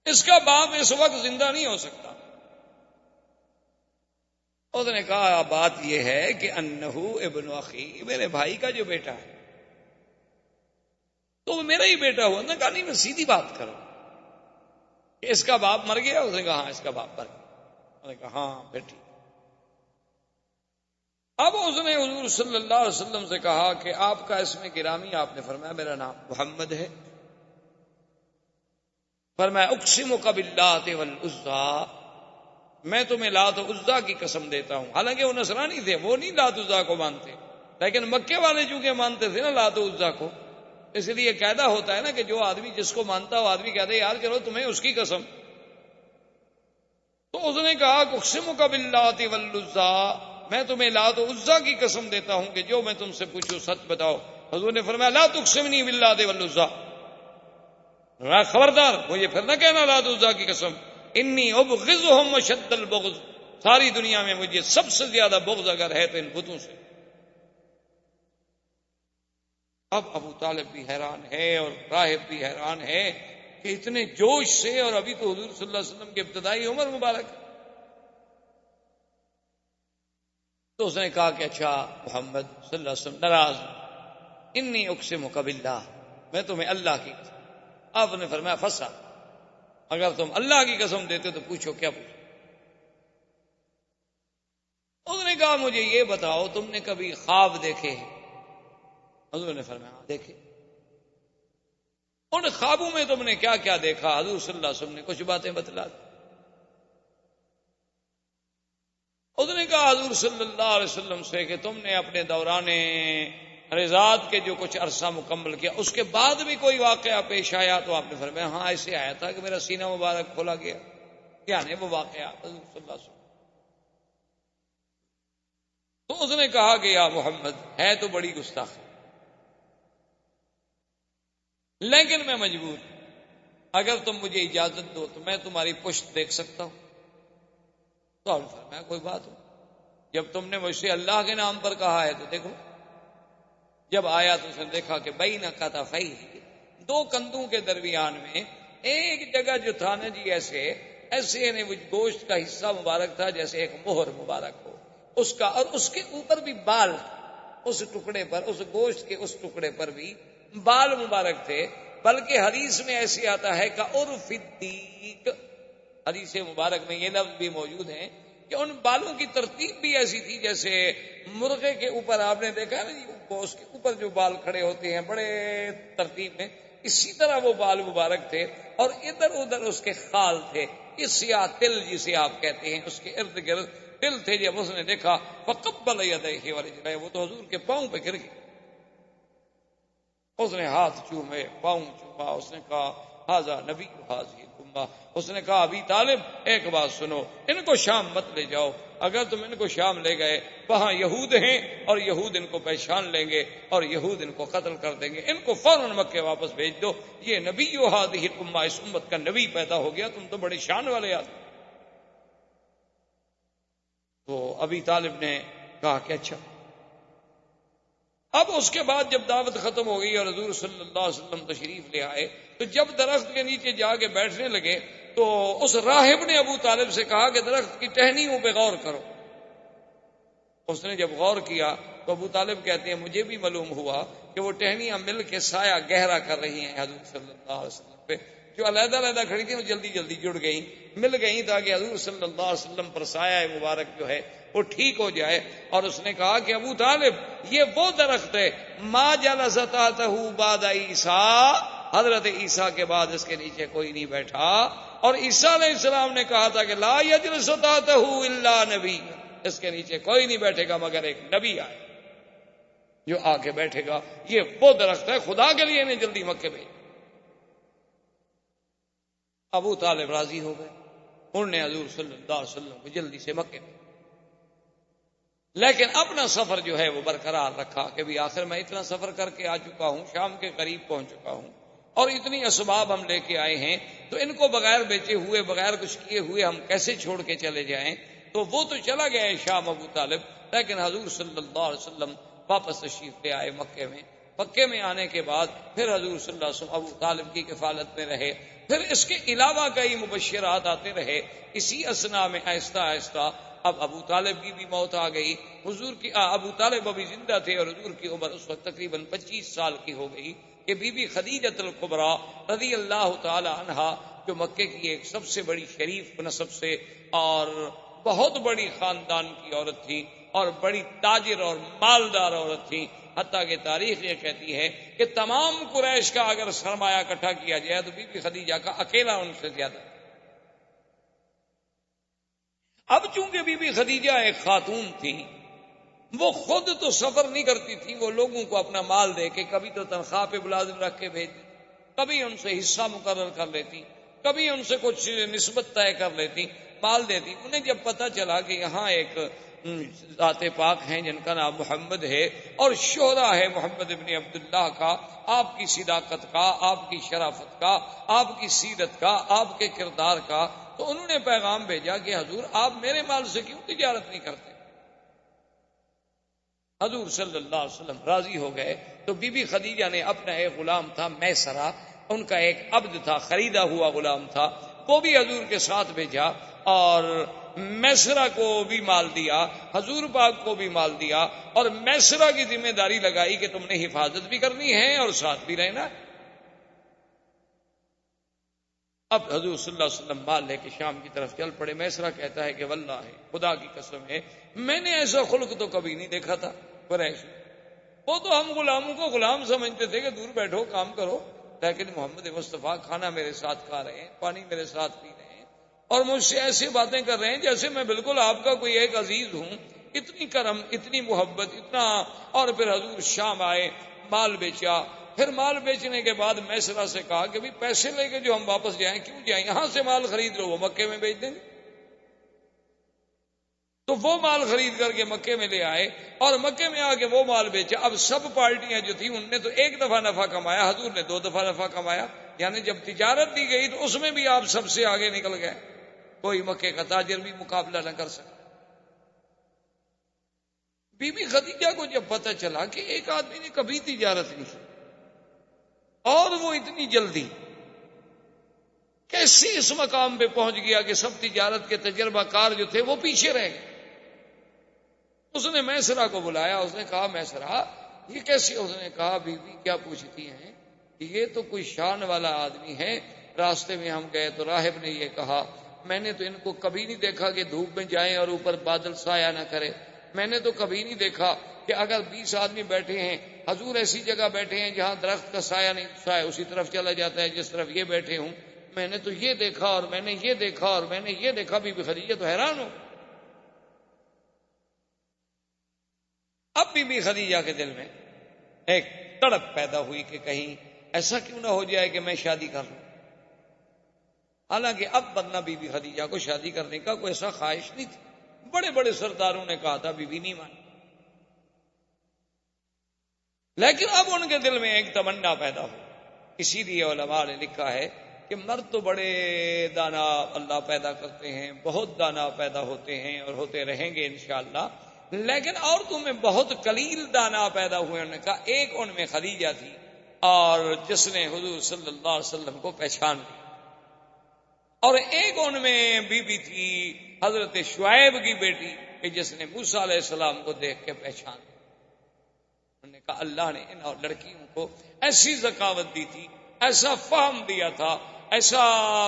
Speaker 1: اس کا باپ اس وقت زندہ نہیں ہو سکتا. اس نے کہا بات یہ ہے کہ انہو ابن اخی، میرے بھائی کا جو بیٹا ہے تو وہ میرا ہی بیٹا ہوا. نے کہا نہیں، میں سیدھی بات کروں کہ اس کا باپ مر گیا. اس نے کہا ہاں اس کا باپ مر گیا. اس نے کہا ہاں پھر ٹھیک. اب اس نے حضور صلی اللہ علیہ وسلم سے کہا کہ آپ کا اسم گرامی، آپ نے فرمایا میرا نام محمد ہے. فرمایا اقسمک باللات والعزیٰ، میں تمہیں لات و عزیٰ کی قسم دیتا ہوں. حالانکہ وہ نصرانی تھے، وہ نہیں لات و عزیٰ کو مانتے، لیکن مکے والے چونکہ مانتے تھے نا لات و عزیٰ کو، اس لیے قاعدہ ہوتا ہے نا کہ جو آدمی جس کو مانتا ہو آدمی کہتا ہے یار چلو تمہیں اس کی قسم. تو اس نے کہا اقسمک باللات والعزیٰ، میں تمہیں لات و عزیٰ کی قسم دیتا ہوں کہ جو میں تم سے پوچھوں سچ بتاؤ. حضور نے فرمایا لا تقسمنی باللات والعزیٰ، خبردار مجھے پھر نہ کہنا لات و عزیٰ کی قسم. انی ابغضهم اشد البغض، ساری دنیا میں مجھے سب سے زیادہ بغض اگر ہے تو ان بتوں سے. اب ابو طالب بھی حیران ہے اور راہب بھی حیران ہے کہ اتنے جوش سے، اور ابھی تو حضور صلی اللہ علیہ وسلم کی ابتدائی عمر مبارک. تو اس نے کہا کہ اچھا محمد صلی اللہ علیہ وسلم ناراض، انی اقسمک باللہ، میں تمہیں اللہ کی قسم. آپ نے فرمایا فسا، اگر تم اللہ کی قسم دیتے تو پوچھو کیا پوچھو. اس نے کہا مجھے یہ بتاؤ تم نے کبھی خواب دیکھے ہیں؟ حضور نے فرمایا دیکھے. ان خوابوں میں تم نے کیا کیا دیکھا؟ حضور صلی اللہ علیہ وسلم نے کچھ باتیں بتلا دی. اس نے کہا حضور صلی اللہ علیہ وسلم سے کہ تم نے اپنے دوران رضاعت کے جو کچھ عرصہ مکمل کیا اس کے بعد بھی کوئی واقعہ پیش آیا؟ تو آپ نے فرمایا ہاں ایسے آیا تھا کہ میرا سینہ مبارک کھولا گیا. کیا نہیں وہ واقعہ حضور صلی اللہ علیہ وسلم. تو اس نے کہا کہ یا محمد ہے تو بڑی گستاخی، لیکن میں مجبور، اگر تم مجھے اجازت دو تو میں تمہاری پشت دیکھ سکتا ہوں. تو آپ نے فرمایا کوئی بات ہو، جب تم نے مجھ سے اللہ کے نام پر کہا ہے تو دیکھو. جب آیا تو اس نے دیکھا کہ بین کتفیہ، دو کندھوں کے درمیان میں ایک جگہ جو تھا نا جی ایسے یعنی وہ گوشت کا حصہ مبارک تھا جیسے ایک مہر مبارک ہو اس کا، اور اس کے اوپر بھی بال، اس ٹکڑے پر، اس گوشت کے اس ٹکڑے پر بھی بال مبارک تھے. بلکہ حدیث میں ایسے آتا ہے کہ عرف الدیک، حدیث مبارک میں یہ لفظ بھی موجود ہیں کہ ان بالوں کی ترتیب بھی ایسی تھی جیسے مرغے کے اوپر آپ نے دیکھا نا جی اس کے اوپر جو بال کھڑے ہوتے ہیں بڑے ترتیب میں، اسی طرح وہ بال مبارک تھے. اور ادھر ادھر اس کے خال تھے، اس سیاہ تل جسے آپ کہتے ہیں، اس کے ارد گرد تل تھے. جب اس نے دیکھا فقبل یدیہ ورجلہ، وہ تو حضور کے پاؤں پہ گر گئے. اس نے ہاتھ چومے، پاؤں چوما. اس نے کہا ھذا نبی ھذہ الامہ. اس نے کہا ابی طالب ایک بات سنو، ان کو شام مت لے جاؤ. اگر تم ان کو شام لے گئے وہاں یہود ہیں اور یہود ان کو پہچان لیں گے اور یہود ان کو قتل کر دیں گے. ان کو فوراً مکے واپس بھیج دو. یہ نبی ھذہ الامہ، اس امت کا نبی پیدا ہو گیا، تم تو بڑی شان والے آدمی. تو ابی طالب نے کہا کہ اچھا. اب اس کے بعد جب دعوت ختم ہو گئی اور حضور صلی اللہ علیہ وسلم تشریف لے آئے تو جب درخت کے نیچے جا کے بیٹھنے لگے تو اس راہب نے ابو طالب سے کہا کہ درخت کی ٹہنیوں پہ غور کرو. اس نے جب غور کیا تو ابو طالب کہتے ہیں مجھے بھی معلوم ہوا کہ وہ ٹہنیاں مل کے سایہ گہرا کر رہی ہیں حضور صلی اللہ علیہ وسلم پہ. جو علیحدہ علیحدہ کھڑی تھی وہ جلدی جلدی جڑ گئیں، مل گئیں تاکہ حضور صلی اللہ علیہ وسلم پر سایہ مبارک جو ہے وہ ٹھیک ہو جائے. اور اس نے کہا کہ ابو طالب یہ وہ درخت ہے ما جلس تحتہ بعد عیسیٰ، حضرت عیسیٰ کے بعد اس کے نیچے کوئی نہیں بیٹھا. اور عیسیٰ علیہ السلام نے کہا تھا کہ لا یجلس تحتہ الا نبی، اس کے نیچے کوئی نہیں بیٹھے گا مگر ایک نبی آئے جو آ کے بیٹھے گا. یہ وہ درخت ہے، خدا کے لیے انہیں جلدی مکے بھیج. ابو طالب راضی ہو گئے، انہوں نے حضور صلی اللہ علیہ وسلم کو جلدی سے مکے میں، لیکن اپنا سفر جو ہے وہ برقرار رکھا کہ بھی آخر میں اتنا سفر کر کے آ چکا ہوں، شام کے قریب پہنچ چکا ہوں اور اتنی اسباب ہم لے کے آئے ہیں تو ان کو بغیر بیچے ہوئے بغیر کچھ کیے ہوئے ہم کیسے چھوڑ کے چلے جائیں. تو وہ تو چلا گیا ہے شام ابو طالب، لیکن حضور صلی اللہ علیہ وسلم واپس تشریف لے آئے مکے میں. مکے میں آنے کے بعد پھر حضور صلی اللہ علیہ وسلم ابو طالب کی کفالت میں رہے. پھر اس کے علاوہ کئی مبشرات آتے رہے. اسی اسنا میں آہستہ آہستہ اب ابو طالب کی بھی موت آ گئی. حضور کی ابو طالب ابھی زندہ تھے اور حضور کی عمر اس وقت تقریباً 25 سال کی ہو گئی کہ بی بی خدیجۃ الکبریٰ رضی اللہ تعالی عنہا جو مکے کی ایک سب سے بڑی شریف نسب سے اور بہت بڑی خاندان کی عورت تھی، اور بڑی تاجر اور مالدار عورت تھیں، حتیٰ کہ تاریخ یہ کہتی ہے کہ تمام قریش کا اگر سرمایہ اکٹھا کیا جائے تو بی بی خدیجہ کا اکیلا ان سے زیادہ۔ اب چونکہ بی بی خدیجہ ایک خاتون تھی، وہ خود تو سفر نہیں کرتی تھی، وہ لوگوں کو اپنا مال دے کے کبھی تو تنخواہ پہ ملازم رکھ کے بھیج دیتی، کبھی ان سے حصہ مقرر کر لیتی، کبھی ان سے کچھ نسبت طے کر لیتی، مال دیتی۔ انہیں جب پتہ چلا کہ یہاں ایک ذات پاک ہیں جن کا نام محمد ہے اور شہرہ ہے محمد ابن عبداللہ کا، آپ کی صداقت کا، آپ کی شرافت کا، آپ کی سیرت کا، آپ کے کردار کا، تو انہوں نے پیغام بھیجا کہ حضور آپ میرے مال سے کیوں تجارت نہیں کرتے؟ حضور صلی اللہ علیہ وسلم راضی ہو گئے۔ تو بی بی خدیجہ نے اپنا ایک غلام تھا میسرہ، ان کا ایک عبد تھا، خریدا ہوا غلام تھا، وہ بھی حضور کے ساتھ بھیجا، اور میسرہ کو بھی مال دیا، حضور پاک کو بھی مال دیا، اور میسرہ کی ذمہ داری لگائی کہ تم نے حفاظت بھی کرنی ہے اور ساتھ بھی رہنا۔ اب حضور صلی اللہ علیہ وسلم مال لے کے شام کی طرف چل پڑے۔ میسرہ کہتا ہے کہ واللہ ہے، خدا کی قسم ہے، میں نے ایسا خلق تو کبھی نہیں دیکھا تھا قریش۔ وہ تو ہم غلاموں کو غلام سمجھتے تھے کہ دور بیٹھو کام کرو، لیکن محمد مصطفیٰ کھانا میرے ساتھ کھا رہے ہیں، پانی میرے ساتھ پی رہے ہیں، اور مجھ سے ایسی باتیں کر رہے ہیں جیسے میں بالکل آپ کا کوئی ایک عزیز ہوں۔ اتنی کرم، اتنی محبت، اتنا۔ اور پھر حضور شام آئے، مال بیچا، پھر مال بیچنے کے بعد میسرہ سے کہا کہ بھی پیسے لے کے جو ہم واپس جائیں، کیوں جائیں، یہاں سے مال خرید لو، وہ مکے میں بیچ دیں گے۔ تو وہ مال خرید کر کے مکے میں لے آئے، اور مکے میں آ کے وہ مال بیچا۔ اب سب پارٹیاں جو تھیں ان نے تو ایک دفعہ نفع کمایا، حضور نے 2 دفعہ نفع کمایا، یعنی جب تجارت دی گئی تو اس میں بھی آپ سب سے آگے نکل گئے، کوئی مکے کا تاجر بھی مقابلہ نہ کر سکا۔ بی بی خدیجہ کو جب پتہ چلا کہ ایک آدمی نے کبھی تجارت نہیں کی اور وہ اتنی جلدی کیسے اس مقام پہ پہنچ گیا کہ سب تجارت کے تجربہ کار جو تھے وہ پیچھے رہ گئے، اس نے میسرہ کو بلایا، اس نے کہا میسرہ یہ کیسے؟ اس نے کہا بی بی کیا پوچھتی ہیں، یہ تو کوئی شان والا آدمی ہے، راستے میں ہم گئے تو راہب نے یہ کہا، میں نے تو ان کو کبھی نہیں دیکھا کہ دھوپ میں جائیں اور اوپر بادل سایہ نہ کرے، میں نے تو کبھی نہیں دیکھا کہ اگر 20 آدمی بیٹھے ہیں، حضور ایسی جگہ بیٹھے ہیں جہاں درخت کا سایہ نہیں، سایہ اسی طرف چلا جاتا ہے جس طرف یہ بیٹھے ہوں، میں نے تو یہ دیکھا اور میں نے یہ دیکھا اور میں نے یہ دیکھا۔ بی بی خدیجہ تو حیران ہو۔ اب بی بی خدیجہ کے دل میں ایک تڑپ پیدا ہوئی کہ کہیں ایسا کیوں نہ ہو جائے کہ میں شادی کر لوں۔ حالانکہ اب ورنہ بی بی خدیجہ کو شادی کرنے کا کوئی ایسا خواہش نہیں تھی، بڑے بڑے سرداروں نے کہا تھا، بی بی نہیں مانی، لیکن اب ان کے دل میں ایک تمنا پیدا ہو۔ اسی لیے علماء نے لکھا ہے کہ مرد تو بڑے دانا اللہ پیدا کرتے ہیں، بہت دانا پیدا ہوتے ہیں اور ہوتے رہیں گے انشاءاللہ، لیکن عورتوں میں بہت قلیل دانا پیدا ہوئے۔ انہوں نے کہا ایک ان میں خدیجہ تھی، اور جس نے حضور صلی اللہ علیہ وسلم کو پہچان لی، اور ایک ان میں بی بی تھی حضرت شعیب کی بیٹی کہ جس نے موسیٰ علیہ السلام کو دیکھ کے پہچان لی۔ انہوں نے کہا اللہ نے ان لڑکیوں کو ایسی ذکاوت دی تھی، ایسا فہم دیا تھا، ایسا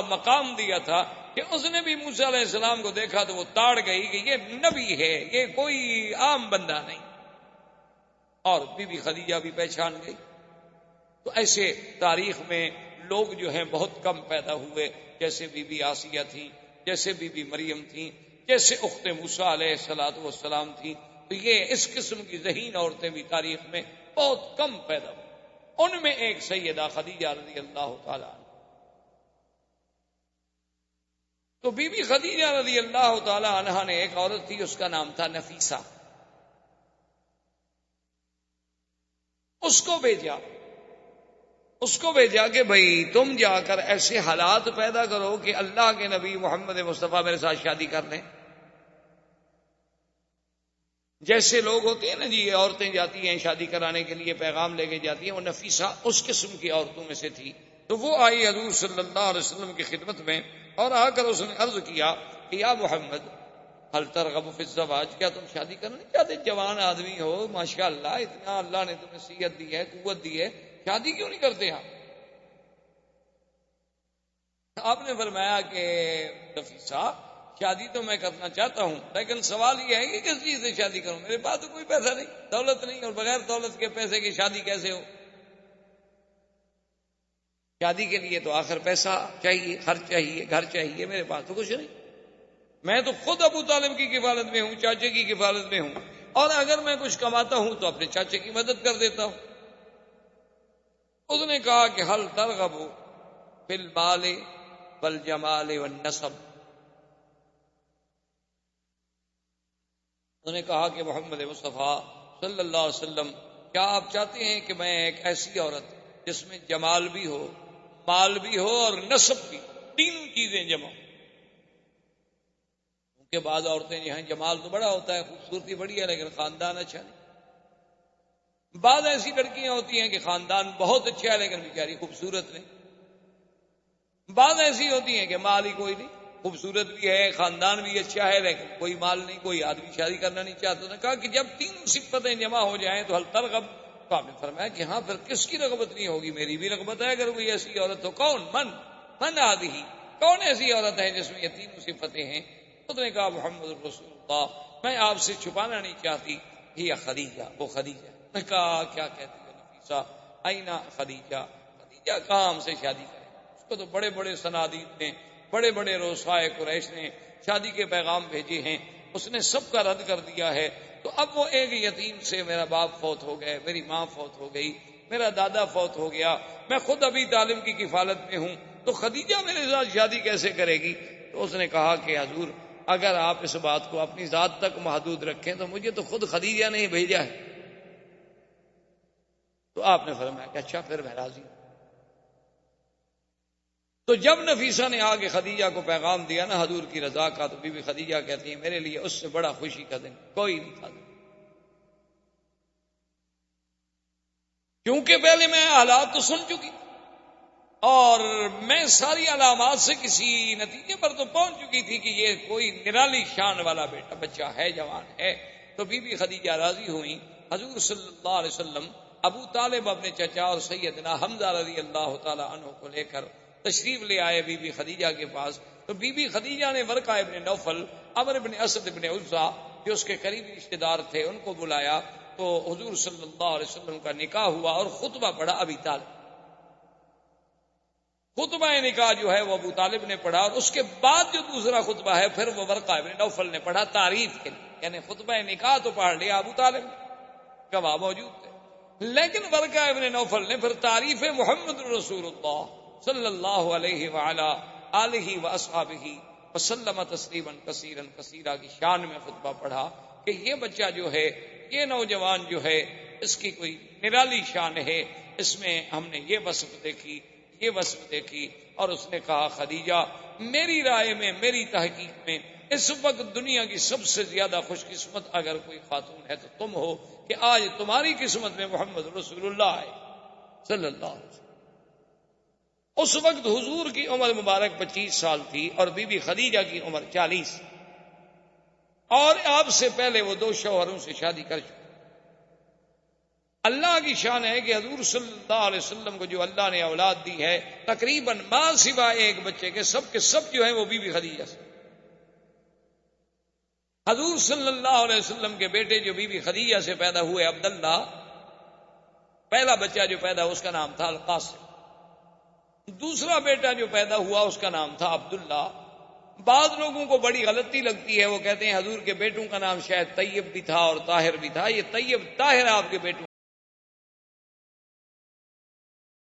Speaker 1: مقام دیا تھا کہ اس نے بھی موسیٰ علیہ السلام کو دیکھا تو وہ تاڑ گئی کہ یہ نبی ہے، یہ کوئی عام بندہ نہیں، اور بی بی خدیجہ بھی پہچان گئی۔ تو ایسے تاریخ میں لوگ جو ہیں بہت کم پیدا ہوئے، جیسے بی بی آسیہ تھی، جیسے بی بی مریم تھی، جیسے اخت موسیٰ علیہ السلام تھی۔ تو یہ اس قسم کی ذہین عورتیں بھی تاریخ میں بہت کم پیدا ہوئی، ان میں ایک سیدہ خدیجہ رضی اللہ تعالی عنہ۔ تو بی بی خدیجہ رضی اللہ تعالی عنہ نے ایک عورت تھی، اس کا نام تھا نفیسہ، اس کو بھیجا کہ بھائی تم جا کر ایسے حالات پیدا کرو کہ اللہ کے نبی محمد مصطفیٰ میرے ساتھ شادی کر لیں۔ جیسے لوگ ہوتے ہیں نا جی، یہ عورتیں جاتی ہیں شادی کرانے کے لیے، پیغام لے کے جاتی ہیں، وہ نفیسہ اس قسم کی عورتوں میں سے تھی۔ تو وہ آئی حضور صلی اللہ علیہ وسلم کی خدمت میں، اور آ کر اس نے عرض کیا کہ یا محمد هل ترغب فی الزواج، کیا تم شادی کرنا نہیں چاہتے؟ جوان آدمی ہو، ماشاءاللہ، اتنا اللہ نے تمہیں صحت دی ہے، قوت دی ہے، شادی کیوں نہیں کرتے آپ؟ آپ نے فرمایا کہ نفیسہ شادی تو میں کرنا چاہتا ہوں، لیکن سوال یہ ہے کہ کس چیز سے شادی کروں؟ میرے پاس تو کوئی پیسہ نہیں، دولت نہیں، اور بغیر دولت کے پیسے کی شادی کیسے ہو؟ شادی کے لیے تو آخر پیسہ چاہیے، خرچ چاہیے، گھر چاہیے، میرے پاس تو کچھ نہیں۔ میں تو خود ابو طالب کی کفالت میں ہوں، چاچے کی کفالت میں ہوں، اور اگر میں کچھ کماتا ہوں تو اپنے چاچے کی مدد کر دیتا ہوں۔ اس نے کہا کہ حل ترغب فی المال والجمال والنسب، انہوں نے کہا کہ محمد مصطفیٰ صلی اللہ علیہ وسلم، کیا آپ چاہتے ہیں کہ میں ایک ایسی عورت جس میں جمال بھی ہو، مال بھی ہو اور نسب بھی، تینوں چیزیں جمع ہوں؟ کے بعض عورتیں جو ہیں جمال تو بڑا ہوتا ہے، خوبصورتی بڑی ہے، لیکن خاندان اچھا نہیں۔ بعض ایسی لڑکیاں ہوتی ہیں کہ خاندان بہت اچھا ہے لیکن بیچاری خوبصورت نہیں۔ بعض ایسی ہوتی ہیں کہ مال ہی کوئی نہیں، خوبصورت بھی ہے، خاندان بھی اچھا ہے، لیکن کوئی مال نہیں، کوئی آدمی شادی کرنا نہیں چاہتا۔ نے کہا کہ جب تینوں صفتیں جمع ہو جائیں تو حل ترغب، تو آپ نے فرمایا کہ ہاں پھر کس کی رغبت نہیں ہوگی؟ میری بھی رغبت ہے اگر کوئی ایسی عورت ہو۔ کون؟ من آدھی، کون ایسی عورت ہے جس میں یہ تینوں صفتیں ہیں؟ اس نے کہا محمد رسول اللہ، میں آپ سے چھپانا نہیں چاہتی، ہی خدیجہ، وہ خدیجہ۔ نے کہا کیا کہتی ہے نفیسہ؟ اینا خدیجہ، خدیجہ کہاں ہم سے شادی کرے؟ اس کو تو بڑے بڑے صنادید نے، بڑے بڑے رؤسائے قریش نے شادی کے پیغام بھیجے ہیں، اس نے سب کا رد کر دیا ہے۔ تو اب وہ ایک یتیم سے، میرا باپ فوت ہو گئے، میری ماں فوت ہو گئی، میرا دادا فوت ہو گیا، میں خود ابھی طالب کی کفالت میں ہوں، تو خدیجہ میرے ساتھ شادی کیسے کرے گی؟ تو اس نے کہا کہ حضور اگر آپ اس بات کو اپنی ذات تک محدود رکھیں تو مجھے تو خود خدیجہ نے بھیجا ہے۔ تو آپ نے فرمایا کہ اچھا پھر میں راضی ہوں۔ تو جب نفیسہ نے آگے خدیجہ کو پیغام دیا نا حضور کی رضا کا، تو بی بی خدیجہ کہتی ہیں میرے لیے اس سے بڑا خوشی کا دن کوئی نہیں تھا، کیونکہ پہلے میں حالات تو سن چکی اور میں ساری علامات سے کسی نتیجے پر تو پہنچ چکی تھی کہ یہ کوئی نرالی شان والا بیٹا بچہ ہے، جوان ہے۔ تو بی بی خدیجہ راضی ہوئیں۔ حضور صلی اللہ علیہ وسلم ابو طالب اپنے چچا اور سیدنا حمزہ رضی اللہ تعالی عنہ کو لے کر تشریف لے آئے بی بی خدیجہ کے پاس۔ تو بی بی خدیجہ نے ورقہ ابن نوفل، عمر ابن اسد ابن عزہ جو اس کے قریبی رشتے دار تھے ان کو بلایا، تو حضور صلی اللہ علیہ وسلم کا نکاح ہوا اور خطبہ پڑھا ابی طالب۔ خطبہ نکاح جو ہے وہ ابو طالب نے پڑھا، اور اس کے بعد جو دوسرا خطبہ ہے پھر وہ ورقہ ابن نوفل نے پڑھا تعریف کے لیے، یعنی خطبہ نکاح تو پڑھ لیا ابو طالب نے، گواہ موجود تھے، لیکن ورقہ ابن نوفل نے پھر تعریف محمد رسول اللہ صلی اللہ علیہ وعلا آلہ واصحابہ وسلم تسلیما کثیرا کثیرا کی شان میں خطبہ پڑھا کہ یہ بچہ جو ہے، یہ نوجوان جو ہے، اس کی کوئی نرالی شان ہے، اس میں ہم نے یہ وصف دیکھی، یہ وصف دیکھی۔ اور اس نے کہا خدیجہ میری رائے میں، میری تحقیق میں اس وقت دنیا کی سب سے زیادہ خوش قسمت اگر کوئی خاتون ہے تو تم ہو، کہ آج تمہاری قسمت میں محمد رسول اللہ ہے صلی اللہ علیہ وسلم۔ اس وقت حضور کی عمر مبارک 25 سال تھی اور بی بی خدیجہ کی عمر 40، اور آپ سے پہلے وہ 2 شوہروں سے شادی کر چکے۔ اللہ کی شان ہے کہ حضور صلی اللہ علیہ وسلم کو جو اللہ نے اولاد دی ہے تقریباً ماں سوائے ایک بچے کے سب جو ہیں وہ بی بی خدیجہ سے۔ حضور صلی اللہ علیہ وسلم کے بیٹے جو بی بی خدیجہ سے پیدا ہوئے عبداللہ، پہلا بچہ جو پیدا ہوا اس کا نام تھا القاسم، دوسرا بیٹا جو پیدا ہوا اس کا نام تھا عبداللہ۔ بعض لوگوں کو بڑی غلطی لگتی ہے، وہ کہتے ہیں حضور کے بیٹوں کا نام شاید طیب بھی تھا اور طاہر بھی تھا، یہ طیب طاہر آپ کے بیٹوں